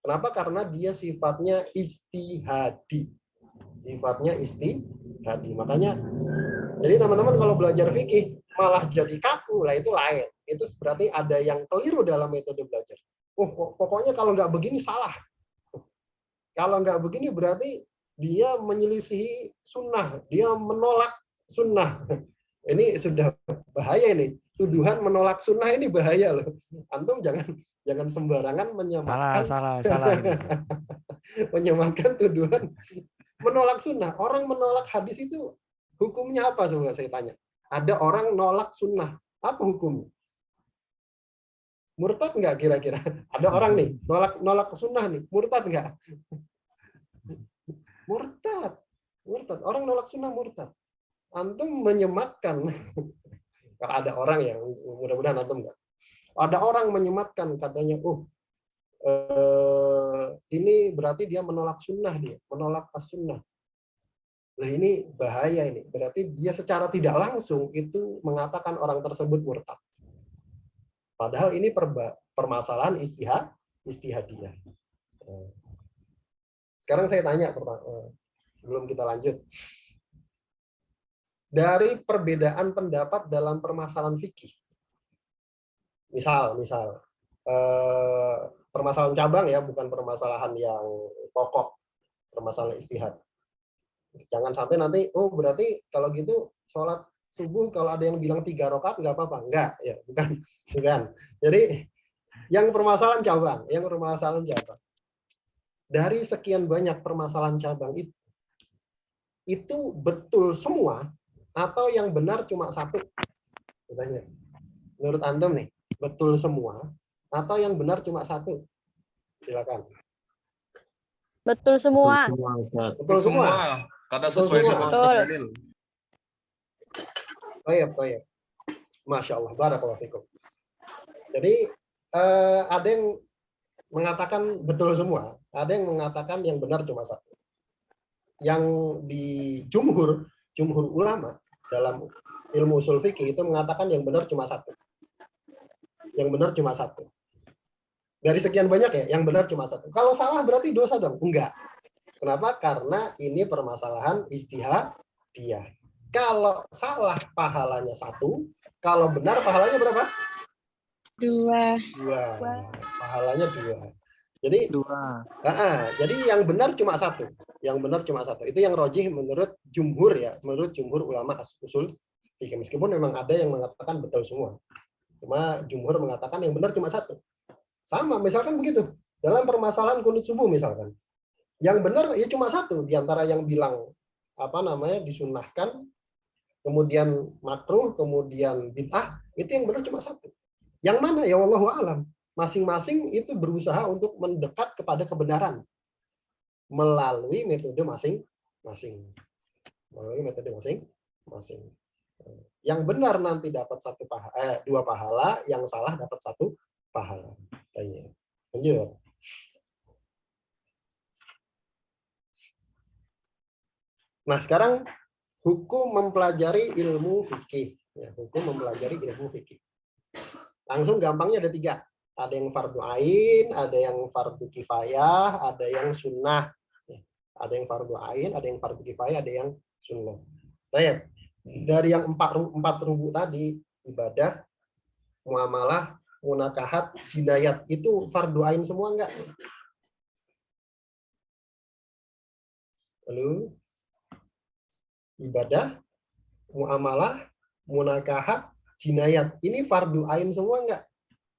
Kenapa? Karena dia sifatnya istihadi. Sifatnya istihadi. Makanya, jadi teman-teman kalau belajar fikih malah jadi kaku, lah itu lain. Itu berarti ada yang keliru dalam metode belajar. Pokoknya kalau nggak begini salah. Kalau nggak begini berarti dia menyelisihi sunnah, dia menolak sunnah. Ini sudah bahaya ini. Tuduhan menolak sunnah ini bahaya loh. Antum jangan sembarangan menyamakan. Salah. Menyamakan tuduhan menolak sunnah. Orang menolak hadis itu hukumnya apa? Coba saya tanya. Ada orang nolak sunnah, apa hukumnya? Murtad nggak kira-kira? Ada orang nih nolak sunnah nih, murtad nggak? Murtad. Orang nolak sunnah murtad. Antum menyematkan. Kalau ada orang yang mudah-mudahan antum nggak. Ada orang menyematkan katanya, ini berarti dia menolak sunnah menolak as-sunnah. Nah ini bahaya ini. Berarti dia secara tidak langsung itu mengatakan orang tersebut murtad. Padahal ini permasalahan istihadiyah. Sekarang saya tanya sebelum kita lanjut. Dari perbedaan pendapat dalam permasalahan fikih. Misal permasalahan cabang ya, bukan permasalahan yang pokok, permasalahan istihad. Jangan sampai nanti, oh berarti kalau gitu sholat subuh kalau ada yang bilang 3 rakaat nggak apa-apa. Enggak, ya bukan. Jadi yang permasalahan cabang. Dari sekian banyak permasalahan cabang itu betul semua atau yang benar cuma satu? Katanya. Menurut Antum nih, betul semua atau yang benar cuma satu? Silakan. Betul semua. Betul semua. Karena Betul sesuai semua. dengan Betul. dalil. Baik. Masya Allah, barakallahu fikum. Jadi ada yang mengatakan betul semua, ada yang mengatakan yang benar cuma satu. Yang di jumhur ulama dalam ilmu usul fikih itu mengatakan yang benar cuma satu. Yang benar cuma satu. Dari sekian banyak ya, yang benar cuma satu. Kalau salah berarti dosa dong? Enggak. Kenapa? Karena ini permasalahan ijtihadiyah. Kalau salah pahalanya 1, kalau benar pahalanya berapa? 2. Pahalanya 2. Jadi 2. Jadi yang benar cuma 1. Yang benar cuma 1. Itu yang rojih menurut jumhur ya, menurut jumhur ulama usul fikih. Meskipun memang ada yang mengatakan betul semua. Cuma jumhur mengatakan yang benar cuma 1. Sama, misalkan begitu. Dalam permasalahan kunut subuh misalkan. Yang benar ya cuma 1 di antara yang bilang disunnahkan, kemudian makruh, kemudian bid'ah, itu yang benar cuma 1. Yang mana? Ya wallahu a'lam. Masing-masing itu berusaha untuk mendekat kepada kebenaran melalui metode masing-masing. Yang benar nanti dapat 2 pahala, yang salah dapat 1 pahala. Lanjut. Nah, sekarang hukum mempelajari ilmu fikih. Ya, hukum mempelajari ilmu fikih. Langsung gampangnya ada 3. Ada yang fardu ain, ada yang fardu kifayah, ada yang sunnah. Ada yang fardu ain, ada yang fardu kifayah, ada yang sunnah. Baik. Dari yang 4 rubu tadi, ibadah, muamalah, munakahat, jinayat, itu fardu ain semua enggak? Lalu ibadah, muamalah, munakahat, jinayat, ini fardu ain semua enggak?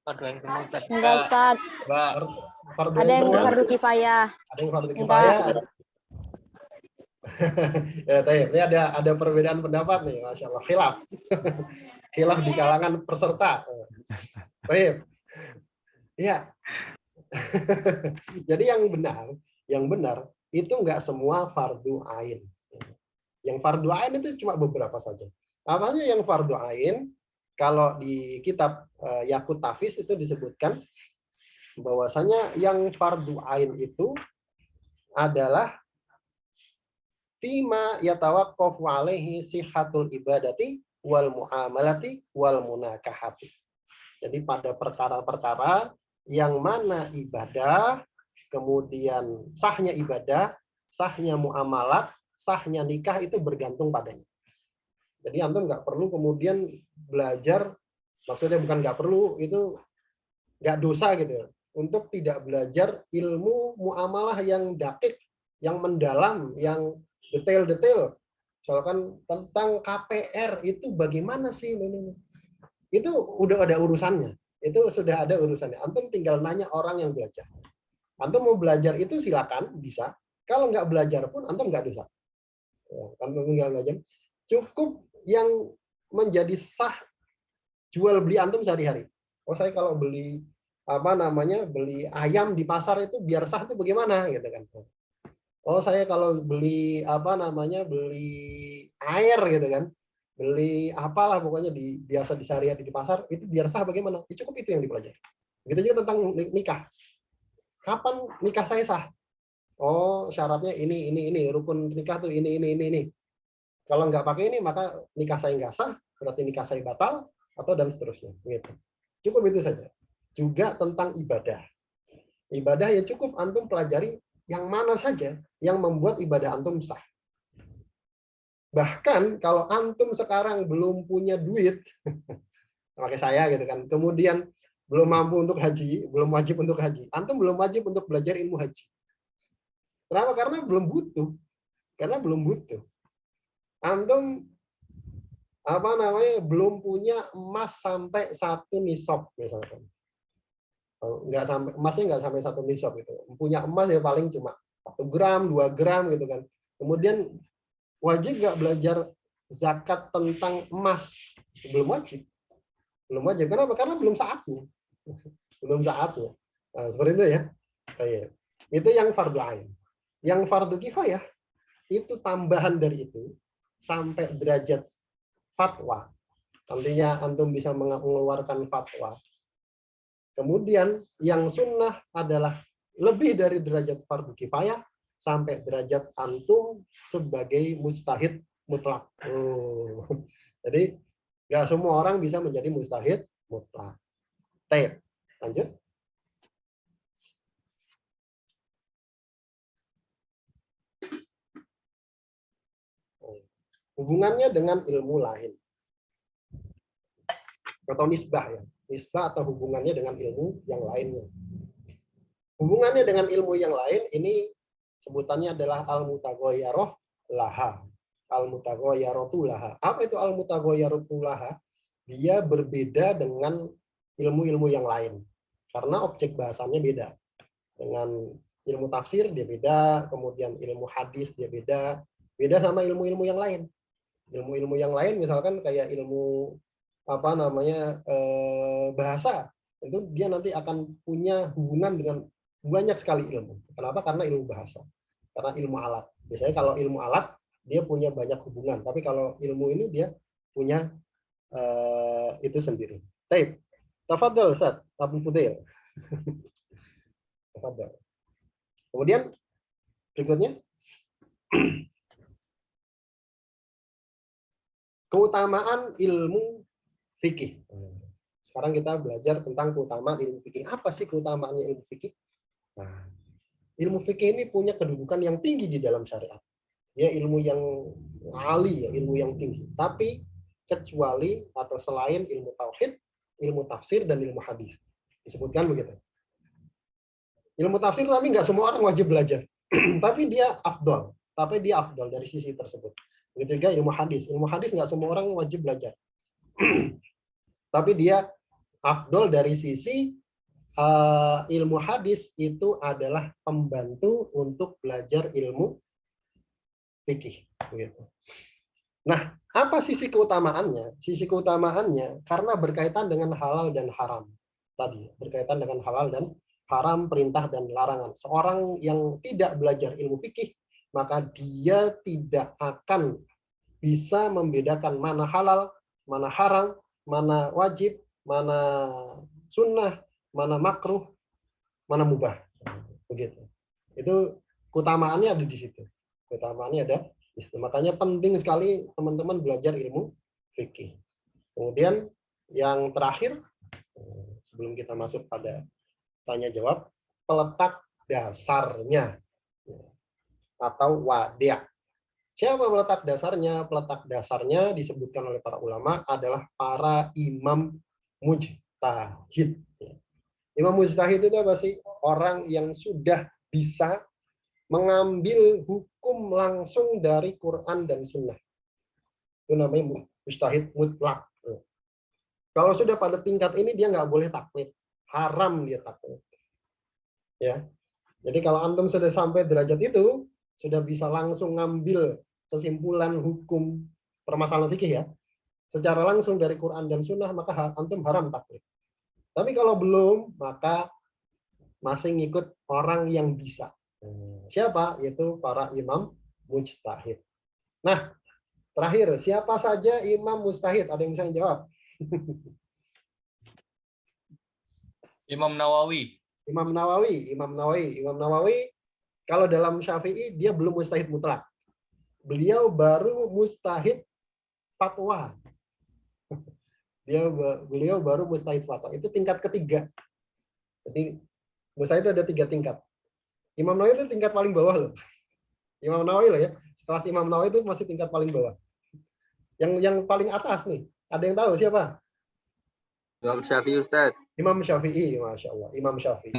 Fardu ain semua, Ustaz. Enggak, Ustaz. Fardu Ada ain yang semua? fardu kifayah. Ada yang fardu kifayah. Ya, ini ada perbedaan pendapat nih, Masya Allah. Khilaf di kalangan peserta. Baik. Ya. Jadi yang benar itu enggak semua fardu ain. Yang fardu ain itu cuma beberapa saja. Apanya yang fardu ain? Kalau di kitab Yaqut Tafis itu disebutkan bahwasanya yang fardu ain itu adalah fima yatawaqqafu alaihi sihhatul ibadati wal muamalati wal munakahati. Jadi pada perkara-perkara yang mana ibadah, kemudian sahnya ibadah, sahnya muamalat, sahnya nikah itu bergantung padanya. Jadi antum nggak perlu kemudian belajar, maksudnya bukan nggak perlu, itu nggak dosa gitu, untuk tidak belajar ilmu muamalah yang dakik, yang mendalam, yang detail-detail. Misalkan tentang KPR itu bagaimana sih? Itu udah ada urusannya. Itu sudah ada urusannya. Antum tinggal nanya orang yang belajar. Antum mau belajar itu silakan, bisa. Kalau nggak belajar pun antum nggak dosa. Antum nggak belajar. Cukup yang menjadi sah jual beli antum sehari-hari. Oh, saya kalau beli beli ayam di pasar itu biar sah itu bagaimana gitu kan. Oh, saya kalau beli beli air gitu kan. Beli apalah pokoknya biasa di sehari-hari di pasar itu biar sah bagaimana? Cukup itu yang dipelajari. Begitu juga tentang nikah. Kapan nikah saya sah? Oh, syaratnya ini, rukun nikah tuh ini. Kalau nggak pakai ini, maka nikah saya nggak sah, berarti nikah saya batal, atau dan seterusnya. Gitu. Cukup itu saja. Juga tentang ibadah. Ibadah ya cukup antum pelajari yang mana saja yang membuat ibadah antum sah. Bahkan kalau antum sekarang belum punya duit, pakai saya gitu kan, kemudian belum mampu untuk haji, belum wajib untuk haji, antum belum wajib untuk belajar ilmu haji. Kenapa? Karena belum butuh. Karena belum butuh. Antum belum punya emas sampai 1 nisab misalkan. Nggak sampai, emasnya nggak sampai 1 nisab gitu. Punya emas ya paling cuma 1 gram, 2 gram gitu kan. Kemudian wajib nggak belajar zakat tentang emas? Belum wajib. Belum wajib. Kenapa? Karena belum saatnya. Belum saatnya. Nah, seperti itu ya. Itu yang fardu ain. Yang fardu kifayah itu tambahan dari itu sampai derajat fatwa. Nantinya antum bisa mengeluarkan fatwa. Kemudian yang sunnah adalah lebih dari derajat fardu kifayah sampai derajat antum sebagai mujtahid mutlak. Jadi nggak semua orang bisa menjadi mujtahid mutlak. Lanjut. Hubungannya dengan ilmu lain. Atau nisbah ya. Nisbah atau hubungannya dengan ilmu yang lainnya. Hubungannya dengan ilmu yang lain ini sebutannya adalah al-mutaghayyirah laha. Al-mutaghayyiratu laha. Apa itu al-mutaghayyiratu laha? Dia berbeda dengan ilmu-ilmu yang lain. Karena objek bahasanya beda. Dengan ilmu tafsir dia beda, kemudian ilmu hadis dia beda. Beda sama ilmu-ilmu yang lain. Ilmu-ilmu yang lain misalkan kayak ilmu bahasa, itu dia nanti akan punya hubungan dengan banyak sekali ilmu. Kenapa? Karena ilmu bahasa. Karena ilmu alat. Biasanya kalau ilmu alat dia punya banyak hubungan, tapi kalau ilmu ini dia punya itu sendiri. Taib. Tafadhal Ustaz Abu Fudail. Tafadhal. Kemudian berikutnya keutamaan ilmu fikih. Sekarang kita belajar tentang keutamaan ilmu fikih. Apa sih keutamaannya ilmu fikih? Nah, ilmu fikih ini punya kedudukan yang tinggi di dalam syariat. Ya, ilmu yang ali, ya, ilmu yang tinggi. Tapi kecuali atau selain ilmu tauhid, ilmu tafsir dan ilmu hadis. Disebutkan begitu. Ilmu tafsir tapi nggak semua orang wajib belajar. Tapi dia afdol. Tapi dia afdol dari sisi tersebut. Begitu juga ilmu hadis. Ilmu hadis nggak semua orang wajib belajar. Tapi dia afdol dari sisi ilmu hadis itu adalah pembantu untuk belajar ilmu fikih. Begitu. Nah, apa sisi keutamaannya? Sisi keutamaannya karena berkaitan dengan halal dan haram. Tadi, berkaitan dengan halal dan haram, perintah dan larangan. Seorang yang tidak belajar ilmu fikih, maka dia tidak akan bisa membedakan mana halal, mana haram, mana wajib, mana sunnah, mana makruh, mana mubah. Begitu. Itu keutamaannya ada di situ. Keutamaannya ada di situ. Makanya penting sekali teman-teman belajar ilmu fikih. Kemudian yang terakhir, sebelum kita masuk pada tanya jawab, peletak dasarnya atau wadi'. Siapa peletak dasarnya? Peletak dasarnya disebutkan oleh para ulama adalah para imam mujtahid. Imam mujtahid itu apa sih? Orang yang sudah bisa mengambil hukum langsung dari Quran dan Sunnah. Itu namanya mujtahid mutlak. Kalau sudah pada tingkat ini dia nggak boleh taklid, haram dia taklid. Ya, jadi kalau antum sudah sampai derajat itu, sudah bisa langsung ngambil kesimpulan hukum permasalahan fikih ya, secara langsung dari Quran dan Sunnah, maka antum haram taklid. Tapi kalau belum, maka masih ngikut orang yang bisa. Siapa? Yaitu para imam mujtahid. Nah, terakhir, siapa saja imam mujtahid? Ada yang bisa jawab? Imam Nawawi. Imam Nawawi, kalau dalam Syafi'i dia belum mujtahid mutlak. Beliau baru mujtahid fatwa. Beliau baru mujtahid fatwa. Itu tingkat ketiga. Jadi Mustahid itu ada 3 tingkat. Imam Nawawi itu tingkat paling bawah loh. Imam Nawawi loh ya. Kelas Imam Nawawi itu masih tingkat paling bawah. Yang paling atas nih, ada yang tahu siapa? Imam Syafi'i Ustaz. Imam Syafi'i, Masya Allah. Imam Syafi'i.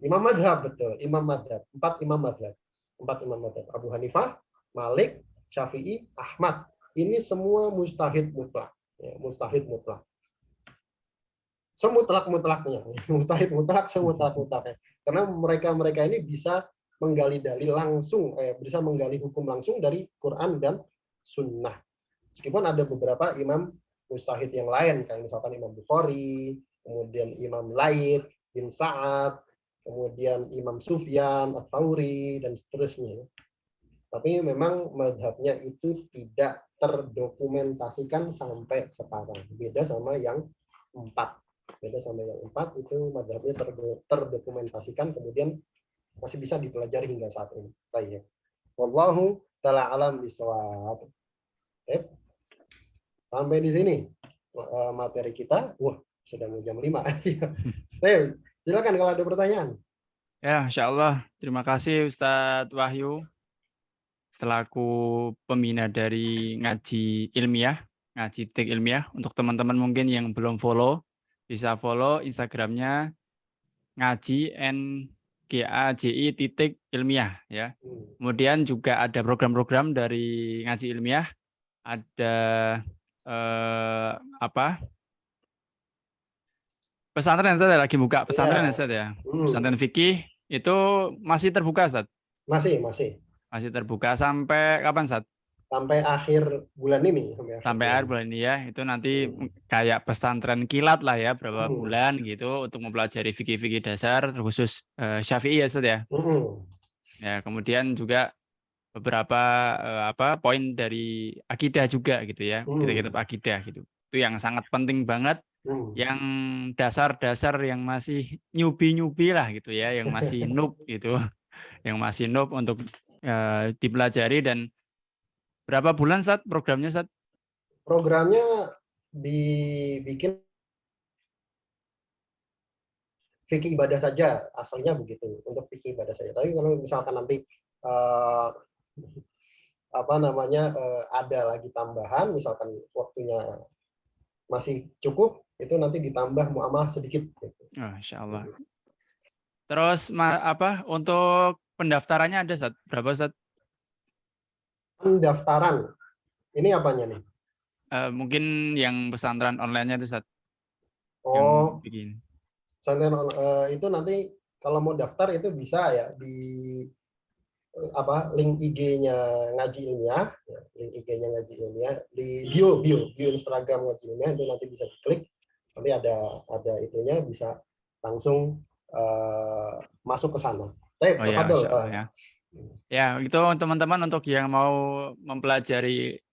Imam madhab, betul. Imam madhab. 4 imam madhab. 4 imam madhab. Abu Hanifah, Malik, Syafi'i, Ahmad. Ini semua mustahid mutlak. Ya, mustahid mutlak. Semutlak-mutlaknya. Mustahid mutlak, semutlak-mutlaknya. Karena mereka ini bisa menggali dalil langsung, bisa menggali hukum langsung dari Quran dan Sunnah. Meskipun ada beberapa imam mustahid yang lain, kayak misalkan Imam Bukhari, kemudian Imam Laits bin Sa'ad, kemudian Imam Sufyan Ats-Tsauri, dan seterusnya. Tapi memang madhabnya itu tidak terdokumentasikan sampai sekarang. Beda sama yang 4. Beda sama yang 4, itu madhabnya terdokumentasikan, kemudian masih bisa dipelajari hingga saat ini. Baik. Wallahu ta'ala alam bisawab. Sampai di sini materi kita. Wah, sudah mau jam 5. Silakan kalau ada pertanyaan. Ya, Insya Allah. Terima kasih Ustadz Wahyu selaku pembina dari ngaji ilmiah, ngaji tik ilmiah. Untuk teman-teman mungkin yang belum follow, bisa follow Instagramnya ngaji ngaji.ilmiah ya. Kemudian juga ada program-program dari ngaji ilmiah, ada pesantren Ustaz, lagi buka pesantren Ustaz ya. Pesantren fikih itu masih terbuka Ustaz? Masih terbuka sampai kapan Ustaz? Sampai akhir bulan ini. Sampai akhir bulan ini ya. Itu nanti kayak pesantren kilat lah ya, berapa bulan gitu untuk mempelajari fikih-fikih dasar khusus Syafi'i ya Ustaz ya. Ya, kemudian juga beberapa poin dari akidah juga gitu ya, kitab akidah gitu. Itu yang sangat penting banget, yang dasar-dasar yang masih nyubi lah gitu ya, yang masih noob gitu, yang masih noob untuk dipelajari. Dan berapa bulan Ustaz programnya Ustaz? Programnya dibikin fikih ibadah saja, asalnya begitu, untuk fikih ibadah saja. Tapi kalau misalkan nanti ada lagi tambahan, misalkan waktunya masih cukup, itu nanti ditambah muamalah sedikit. Oh, Insya Allah. Terus untuk pendaftarannya ada Ustaz? Berapa Ustaz? Pendaftaran, ini apanya nih? Mungkin yang pesantren online-nya itu Ustaz. Oh, pesantren itu nanti kalau mau daftar itu bisa ya di link IG-nya Ngaji Ilmiah, link IG-nya Ngaji Ilmiah di bio Instagram Ngaji Ilmiah, itu nanti bisa diklik, nanti ada itunya, bisa langsung masuk ke sana. Ya, itu teman-teman untuk yang mau mempelajari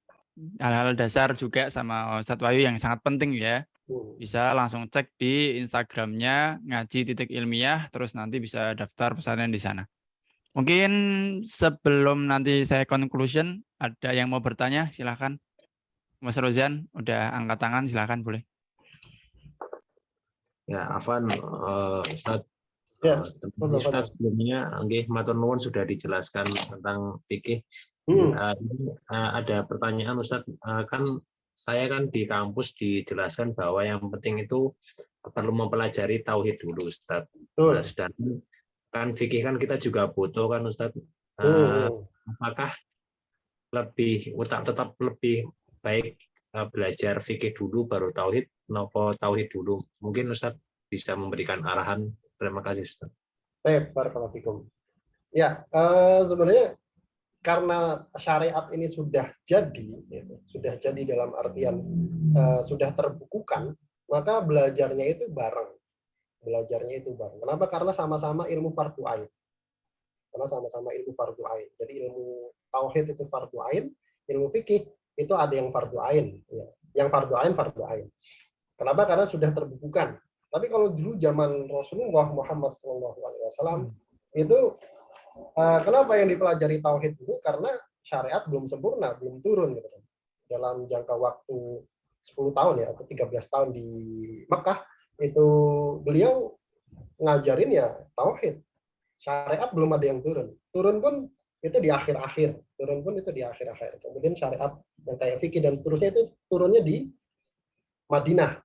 hal-hal dasar juga sama Ustadz Wahyu yang sangat penting ya, bisa langsung cek di Instagramnya ngaji.ilmiah, terus nanti bisa daftar pesantren di sana. Mungkin sebelum nanti saya conclusion, ada yang mau bertanya, silahkan. Mas Rozan, udah angkat tangan, silahkan boleh. Ya, Afwan, Ustadz. Ya, Ustadz sebelumnya, matur nuwun sudah dijelaskan tentang fikih. Ada pertanyaan Ustadz, kan saya di kampus dijelaskan bahwa yang penting itu perlu mempelajari tauhid dulu Ustadz. Sedangkan kan fikih kan kita juga butuh kan Ustadz. Apakah tetap lebih baik belajar fikih dulu baru tauhid, tauhid dulu? Mungkin Ustadz bisa memberikan arahan. Terima kasih Ustaz. Barakallahu fikum. Ya, sebenarnya karena syariat ini sudah jadi dalam artian sudah terbukukan, maka belajarnya itu bareng. Kenapa? Karena sama-sama ilmu fardu ain. Jadi ilmu tauhid itu fardu ain, ilmu fikih itu ada yang fardu ain, ya. Yang fardu ain. Kenapa? Karena sudah terbukukan. Tapi kalau dulu zaman Rasulullah Muhammad SAW itu kenapa yang dipelajari tauhid dulu? Karena syariat belum sempurna, belum turun gitu kan. Dalam jangka waktu 10 tahun ya atau 13 tahun di Mekah itu beliau ngajarin ya tauhid. Syariat belum ada yang turun. Turun pun itu di akhir-akhir. Kemudian syariat yang kayak fikih dan seterusnya itu turunnya di Madinah.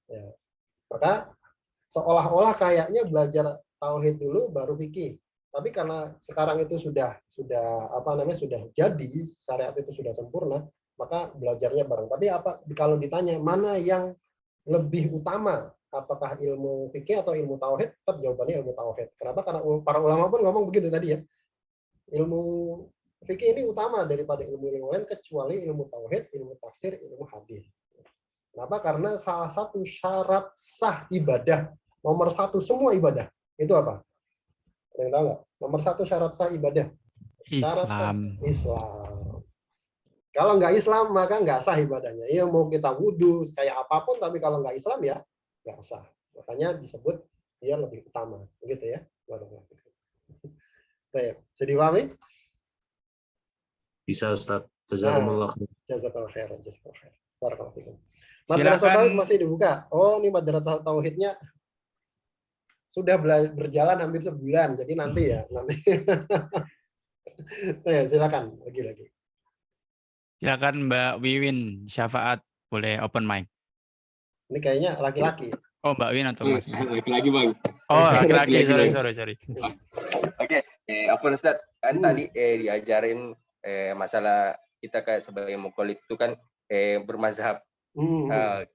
Ya. Maka seolah-olah kayaknya belajar tauhid dulu baru fikih. Tapi karena sekarang itu sudah jadi, syariat itu sudah sempurna, maka belajarnya bareng. Tapi kalau ditanya mana yang lebih utama, apakah ilmu fikih atau ilmu tauhid, tetap jawabannya ilmu tauhid. Kenapa? Karena para ulama pun ngomong begitu tadi ya. Ilmu fikih ini utama daripada ilmu lain kecuali ilmu tauhid, ilmu tafsir, ilmu hadis. Kenapa? Karena salah satu syarat sah ibadah, nomor satu semua ibadah, itu apa? Ada yang tahu nggak? Nomor satu syarat sah ibadah. Syarat sah Islam. Kalau nggak Islam, maka nggak sah ibadahnya. Ya mau kita wudhu, kayak apapun, tapi kalau nggak Islam ya nggak sah. Makanya disebut dia lebih utama. Begitu ya. Baik, bisa dipahami? Bisa Ustaz. Jazakumullah. Jazakallahu khairan. Barakallahu fikum. Madrasah Tauhid masih dibuka. Oh, ini Madrasah Tauhidnya sudah berjalan hampir sebulan. Jadi nanti ya, nanti. Silakan lagi. Silakan Mbak Wiwin Syafaat, boleh open mic. Ini kayaknya laki-laki. Oh, Mbak Win atau Mas? Laki-laki, Bang. Oh, laki-laki. Sorry. Oke, Afwan Ustaz, kan tadi diajarin masalah kita kayak sebagai mukallid itu kan bermazhab.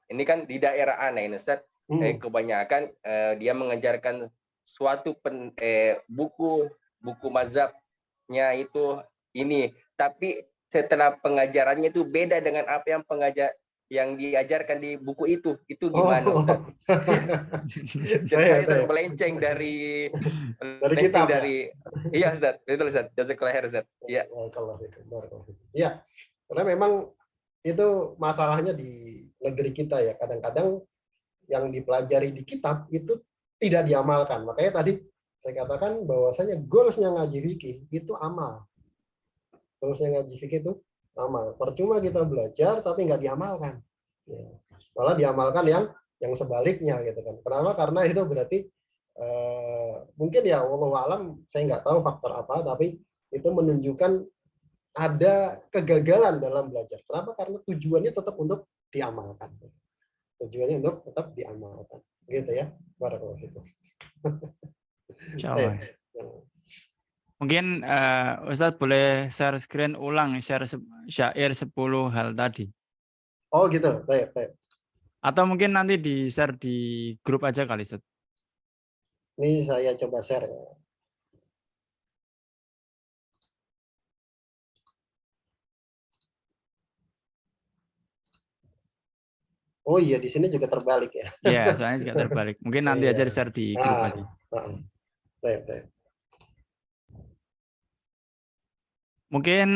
Ini kan di daerah aneh, Ustaz. Kebanyakan dia mengajarkan suatu buku mazhabnya itu ini, tapi setelah pengajarannya itu beda dengan apa yang diajarkan di buku itu gimana Ustaz? Saya melenceng dari kitab. Iya Ustaz, betul Ustaz. Jazakallahu khair Ustaz. Iya. Iya. Karena memang itu masalahnya di negeri kita ya. Kadang-kadang yang dipelajari di kitab itu tidak diamalkan. Makanya tadi saya katakan bahwasanya goalsnya ngaji fikih itu amal. Goalsnya ngaji fikih itu amal. Percuma kita belajar tapi nggak diamalkan. Ya. Malah diamalkan yang sebaliknya gitu kan. Kenapa? Karena itu berarti mungkin ya wallahu alam, saya nggak tahu faktor apa, tapi itu menunjukkan ada kegagalan dalam belajar. Kenapa? Karena tujuannya tetap untuk diamalkan. Gitu ya. Barakallahu fikum. Insyaallah. Mungkin Ustadz boleh share screen ulang, share syair 10 hal tadi. Oh gitu, baik. Atau mungkin nanti di-share di grup aja kali, Ustadz. Ini saya coba share ya. Oh iya, di sini juga terbalik ya. Iya, soalnya juga terbalik. Mungkin nanti aja di-share di grup aja. Baik. Mungkin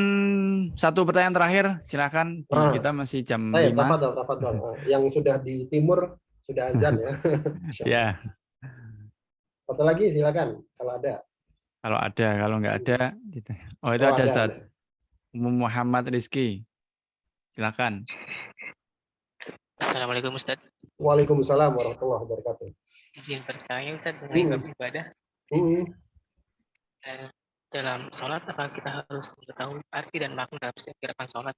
satu pertanyaan terakhir, silakan. Kita masih jam 5. Tafadhol. Yang sudah di timur sudah azan ya. Ya. Satu lagi silakan kalau ada. Kalau nggak ada gitu. Oh, itu ada Ustaz. Muhammad Rizky. Silakan. Assalamualaikum Ustaz. Waalaikumsalam warahmatullahi wabarakatuh. Izin bertanya Ustaz mengenai ibadah. Dalam sholat apa kita harus mengetahui arti dan makna dalam setiap gerakan sholat?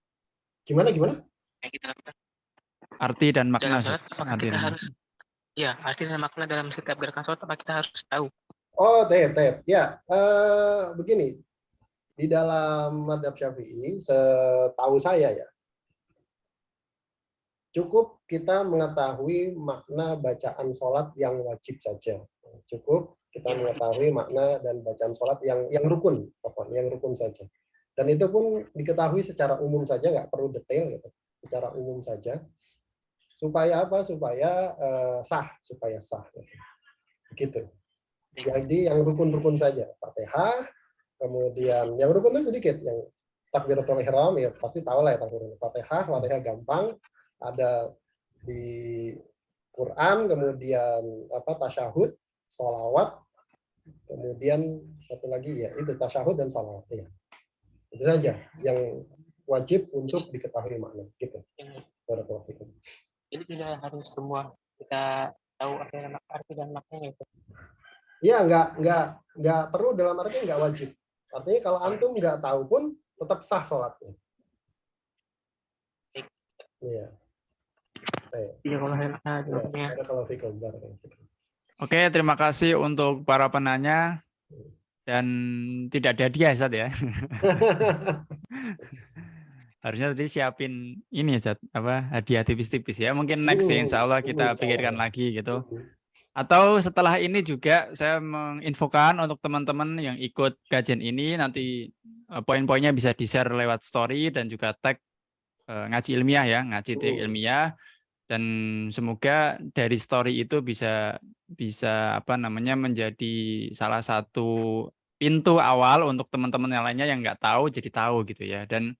Gimana? Yang kita lakukan. Arti dan makna. Dalam sholat apakah kita harus arti dan makna dalam setiap gerakan sholat apa kita harus tahu? Oh, tep. Ya, begini. Di dalam mazhab Syafi'i, setahu saya ya, cukup kita mengetahui makna bacaan sholat yang wajib saja. Cukup kita mengetahui makna dan bacaan sholat yang rukun, yang rukun saja. Dan itu pun diketahui secara umum saja, nggak perlu detail gitu. Secara umum saja. Supaya apa? Supaya sah. Begitu. Jadi yang rukun-rukun saja. Fatihah, kemudian yang rukun itu sedikit, yang takbiratul ihram ya pasti tahu lah ya takbiratul Fatihah gampang. Ada di Quran, kemudian tasyahud, sholawat, kemudian satu lagi ya itu tasyahud dan sholawat ya. Itu saja yang wajib untuk diketahui makna gitu. Jadi tidak harus semua kita tahu arti dan maknanya itu. Iya, nggak perlu, dalam arti nggak wajib. Artinya kalau antum nggak tahu pun tetap sah sholatnya. Iya. Iya, kalau Oke, terima kasih untuk para penanya dan tidak ada hadiah, Ustaz ya. Harusnya tadi siapin ini Ustaz, apa hadiah tipis-tipis ya. Mungkin next ya, insya Allah kita pikirkan lagi gitu. Atau setelah ini juga saya menginfokan untuk teman-teman yang ikut kajian ini, nanti poin-poinnya bisa di-share lewat story dan juga tag ngaji ilmiah ya, ngaji ilmiah. Dan semoga dari story itu bisa apa namanya menjadi salah satu pintu awal untuk teman-teman yang lainnya yang nggak tahu jadi tahu gitu ya. Dan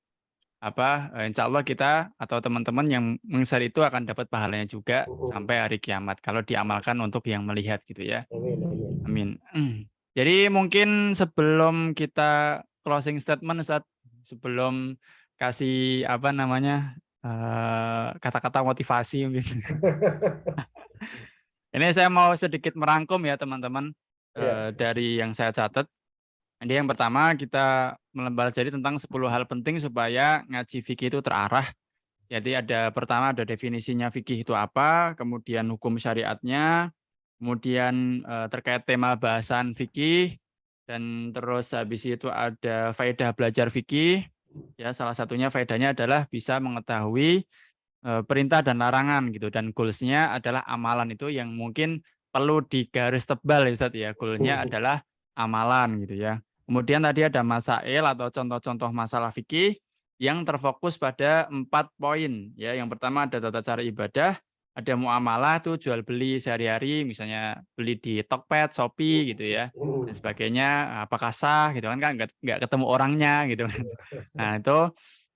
apa insya Allah kita atau teman-teman yang meng-share itu akan dapat pahalanya juga sampai hari kiamat kalau diamalkan untuk yang melihat gitu ya. Amin. Jadi mungkin sebelum kita closing statement Ustaz, sebelum kasih apa namanya kata-kata motivasi mungkin. Ini saya mau sedikit merangkum ya teman-teman dari yang saya catat. Jadi yang pertama kita mempelajari tentang 10 hal penting supaya ngaji fikih itu terarah. Jadi pertama ada definisinya fikih itu apa, kemudian hukum syariatnya, kemudian terkait tema bahasan fikih, dan terus habis itu ada faedah belajar fikih. Ya, salah satunya faedahnya adalah bisa mengetahui perintah dan larangan gitu, dan goals-nya adalah amalan itu yang mungkin perlu digaris tebal ya Ustaz ya. Goal-nya adalah amalan gitu ya. Kemudian tadi ada masail atau contoh-contoh masalah fikih yang terfokus pada 4 poin ya. Yang pertama ada tata cara ibadah, ada muamalah tuh jual beli sehari-hari, misalnya beli di Tokped, Shopee gitu ya, dan sebagainya, apakah sah gitu kan nggak ketemu orangnya gitu. Nah itu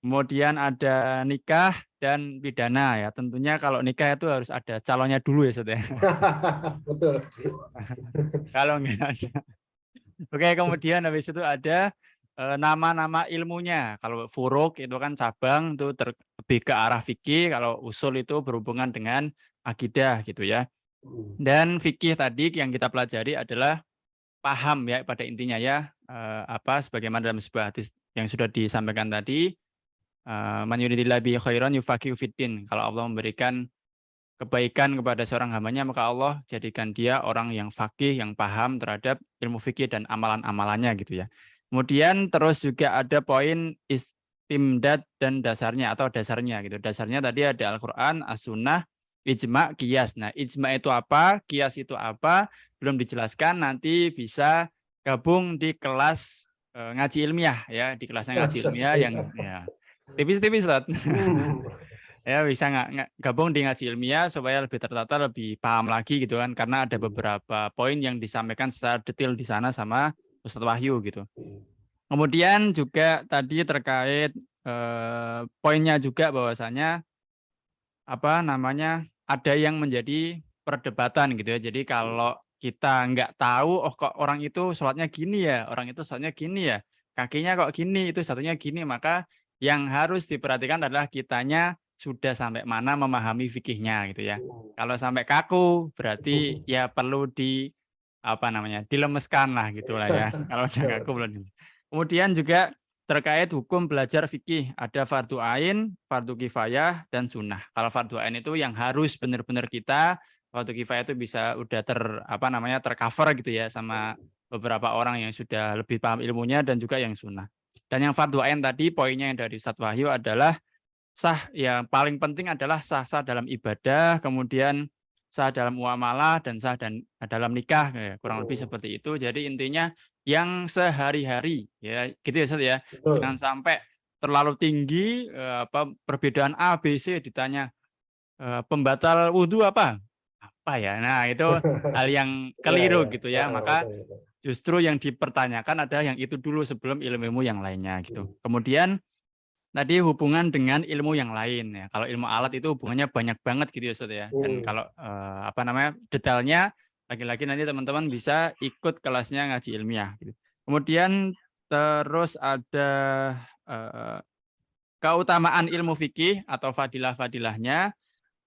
kemudian ada nikah dan pidana ya. Tentunya kalau nikah itu harus ada calonnya dulu ya Ustaz ya. Betul. Kalau nggak ada. Oke, kemudian habis itu ada nama-nama ilmunya. Kalau furuk itu kan cabang itu lebih ke arah fikih, kalau usul itu berhubungan dengan akidah gitu ya. Dan fikih tadi yang kita pelajari adalah paham ya pada intinya ya, apa sebagaimana dalam sebuah hadis yang sudah disampaikan tadi, man yuridillahu bihi khairan yufaqihu fiddin. Kalau Allah memberikan kebaikan kepada seorang hambanya, maka Allah jadikan dia orang yang faqih, yang paham terhadap ilmu fikih dan amalan-amalannya gitu ya. Kemudian terus juga ada poin istimdad dan dasarnya atau dasarnya gitu. Dasarnya tadi ada Al-Quran, As-Sunnah, Ijma, Qiyas. Nah, Ijma itu apa, Qiyas itu apa, belum dijelaskan, nanti bisa gabung di kelas ngaji ilmiah ya, di kelasnya ngaji ilmiah yang ya tipis-tipis lah. Ya bisa nggak gabung di ngaji ilmiah supaya lebih tertata, lebih paham lagi gitu kan, karena ada beberapa poin yang disampaikan secara detail di sana sama Ustadz Wahyu gitu. Kemudian juga tadi terkait poinnya juga bahwasanya apa namanya ada yang menjadi perdebatan gitu ya. Jadi kalau kita nggak tahu, oh kok orang itu sholatnya gini ya, orang itu sholatnya gini ya, kakinya kok gini, itu satunya gini, maka yang harus diperhatikan adalah kitanya sudah sampai mana memahami fikihnya gitu ya. Kalau sampai kaku berarti ya perlu apa namanya dilemeskan lah gitulah ya. Kalau udah kaku belum. Kemudian juga terkait hukum belajar fikih ada fardu ain, fardu kifayah, dan sunnah. Kalau fardu ain itu yang harus benar-benar kita, fardu kifayah itu bisa udah tercover gitu ya sama beberapa orang yang sudah lebih paham ilmunya, dan juga yang sunnah. Dan yang fardu ain tadi poinnya yang dari Ustadz Wahyu adalah sah, yang paling penting adalah sah dalam ibadah, kemudian sah dalam muamalah, dan sah dalam nikah, ya, kurang lebih seperti itu. Jadi intinya yang sehari-hari ya gitu ya Ustaz ya. Jangan sampai terlalu tinggi perbedaan A, B, C ditanya pembatal wudhu apa ya. Nah itu hal yang keliru gitu ya. Maka justru yang dipertanyakan adalah yang itu dulu sebelum ilmu-ilmu yang lainnya gitu. Kemudian tadi hubungan dengan ilmu yang lain ya. Kalau ilmu alat itu hubungannya banyak banget gitu ya Ustaz ya. Dan kalau detailnya lagi-lagi nanti teman-teman bisa ikut kelasnya ngaji ilmiah gitu. Kemudian terus ada keutamaan ilmu fikih atau fadilah-fadilahnya.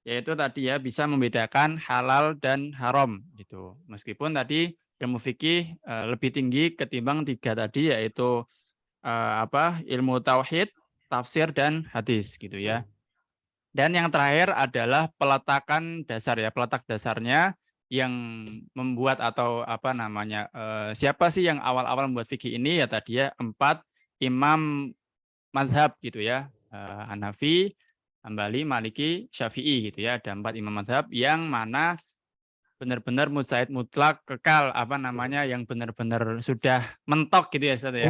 yaitu tadi ya bisa membedakan halal dan haram gitu. Meskipun tadi ilmu fikih lebih tinggi ketimbang 3 tadi, yaitu ilmu tauhid, tafsir dan hadis gitu ya. Dan yang terakhir adalah peletakan dasar ya, peletak dasarnya yang membuat atau siapa sih yang awal-awal membuat fikih ini ya tadi ya 4 imam mazhab gitu ya, Hanafi, Hambali, Maliki, Syafi'i gitu ya. Ada 4 imam mazhab yang mana benar-benar mujtahid mutlak, kekal yang benar-benar sudah mentok gitu ya Ustaz ya.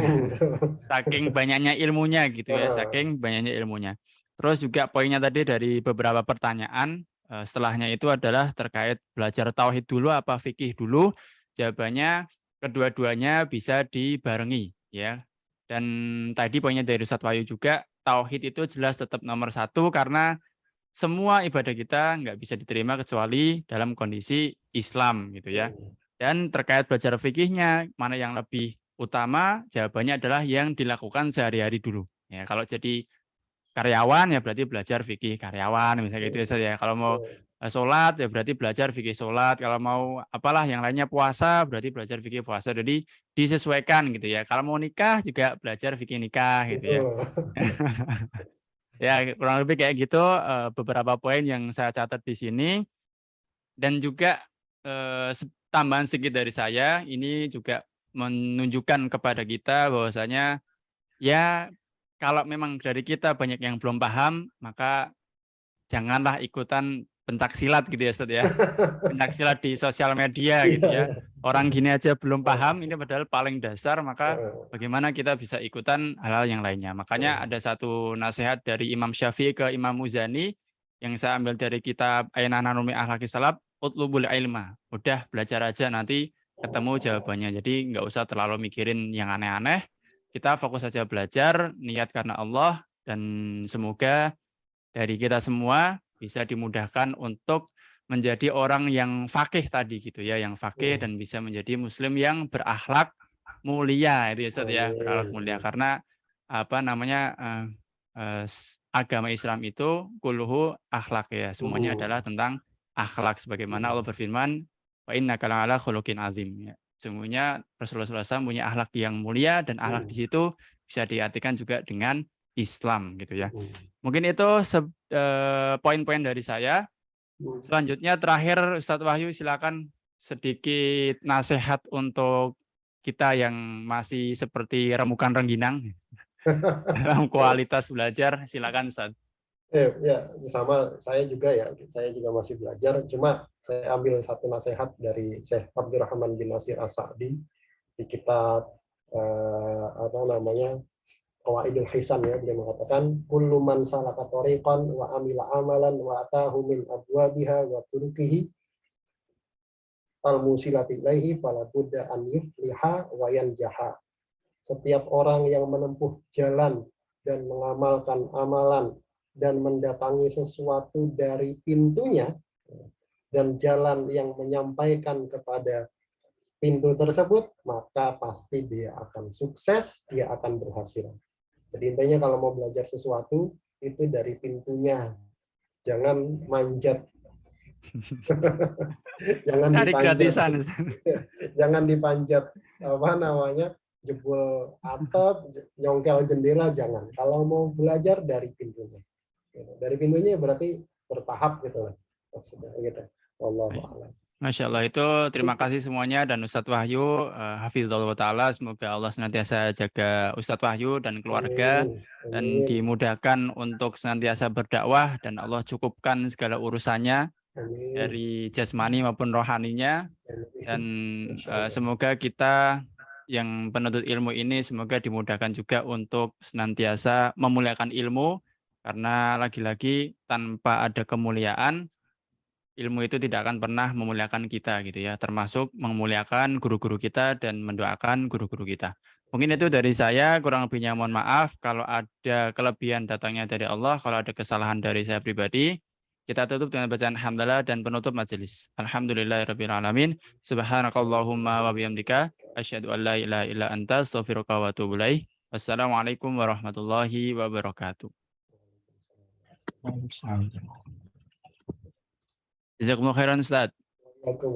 Saking banyaknya ilmunya gitu ya, saking banyaknya ilmunya. Terus juga poinnya tadi dari beberapa pertanyaan, setelahnya itu adalah terkait belajar tauhid dulu apa fikih dulu. Jawabannya kedua-duanya bisa dibarengi ya. Dan tadi poinnya dari Ustadz Wahyu juga, tauhid itu jelas tetap nomor 1 karena semua ibadah kita nggak bisa diterima kecuali dalam kondisi Islam gitu ya. Dan terkait belajar fikihnya, mana yang lebih utama, jawabannya adalah yang dilakukan sehari-hari dulu. Ya, kalau jadi karyawan ya berarti belajar fikih karyawan misalnya gitu ya. Kalau mau sholat ya berarti belajar fikih sholat. Kalau mau apalah yang lainnya puasa berarti belajar fikih puasa. Jadi disesuaikan gitu ya. Kalau mau nikah juga belajar fikih nikah gitu ya. Ya kurang lebih kayak gitu beberapa poin yang saya catat di sini. Dan juga tambahan sedikit dari saya, ini juga menunjukkan kepada kita bahwasanya ya kalau memang dari kita banyak yang belum paham, maka janganlah ikutan pencaksilat gitu ya Ustaz ya. Pencaksilat di sosial media gitu ya. Orang gini aja belum paham, ini padahal paling dasar, maka bagaimana kita bisa ikutan hal-hal yang lainnya. Makanya ada satu nasihat dari Imam Syafi'i ke Imam Muzani yang saya ambil dari kitab Aina Nanumi Akhlaqis Salaf, utlubul ilma. Udah belajar aja nanti ketemu jawabannya. Jadi nggak usah terlalu mikirin yang aneh-aneh. Kita fokus saja belajar, niat karena Allah, dan semoga dari kita semua bisa dimudahkan untuk menjadi orang yang fakih tadi gitu ya, yang fakih dan bisa menjadi muslim yang berakhlak mulia itu ya Ustaz ya, berakhlak mulia karena agama Islam itu kulluhu akhlak ya, semuanya adalah tentang akhlak sebagaimana Allah berfirman wa innaka la'ala khuluqin azim ya. Sesungguhnya Rasulullah SAW punya akhlak yang mulia dan akhlak di situ bisa diartikan juga dengan Islam gitu ya. Mungkin itu poin-poin dari saya. Selanjutnya terakhir Ustadz Wahyu silakan sedikit nasihat untuk kita yang masih seperti remukan rengginang dalam kualitas belajar. Silakan Ustadz. Ya, sama saya juga ya. Saya juga masih belajar. Cuma saya ambil satu nasihat dari Syekh Abdurrahman bin Nasir As-Sa'di di kitab Qawaidul Hisan ya, beliau mengatakan kullu man salaka tariqan wa amila amalan wa atahu min abwabiha wa turuqihi al-musilati ilaihi fala budda an yufliha wa yanjaha. Setiap orang yang menempuh jalan dan mengamalkan amalan dan mendatangi sesuatu dari pintunya dan jalan yang menyampaikan kepada pintu tersebut, maka pasti dia akan sukses, dia akan berhasil. Jadi intinya kalau mau belajar sesuatu itu dari pintunya, jangan manjat, jangan dipanjat, jangan dipanjat jebol atap, nyongkel jendela, jangan. Kalau mau belajar dari pintunya, berarti bertahap gitu lah, gitu. Wallahu a'lam. Masya Allah, itu terima kasih semuanya dan Ustadz Wahyu, hafizallahu ta'ala, semoga Allah senantiasa jaga Ustadz Wahyu dan keluarga dan dimudahkan untuk senantiasa berdakwah dan Allah cukupkan segala urusannya dari jasmani maupun rohaninya dan semoga kita yang penuntut ilmu ini semoga dimudahkan juga untuk senantiasa memuliakan ilmu karena lagi-lagi tanpa ada kemuliaan ilmu itu tidak akan pernah memuliakan kita gitu ya, termasuk memuliakan guru-guru kita dan mendoakan guru-guru kita. Mungkin itu dari saya, kurang lebihnya mohon maaf. Kalau ada kelebihan datangnya dari Allah, kalau ada kesalahan dari saya pribadi, kita tutup dengan bacaan hamdalah dan penutup majelis. Alhamdulillahirabbil alamin. Subhanakallahumma wa bihamdika asyhadu an la ilaha illa anta astaghfiruka wa atubu ilaik. Wassalamualaikum warahmatullahi wabarakatuh. Jazakumullah khairan Ustaz.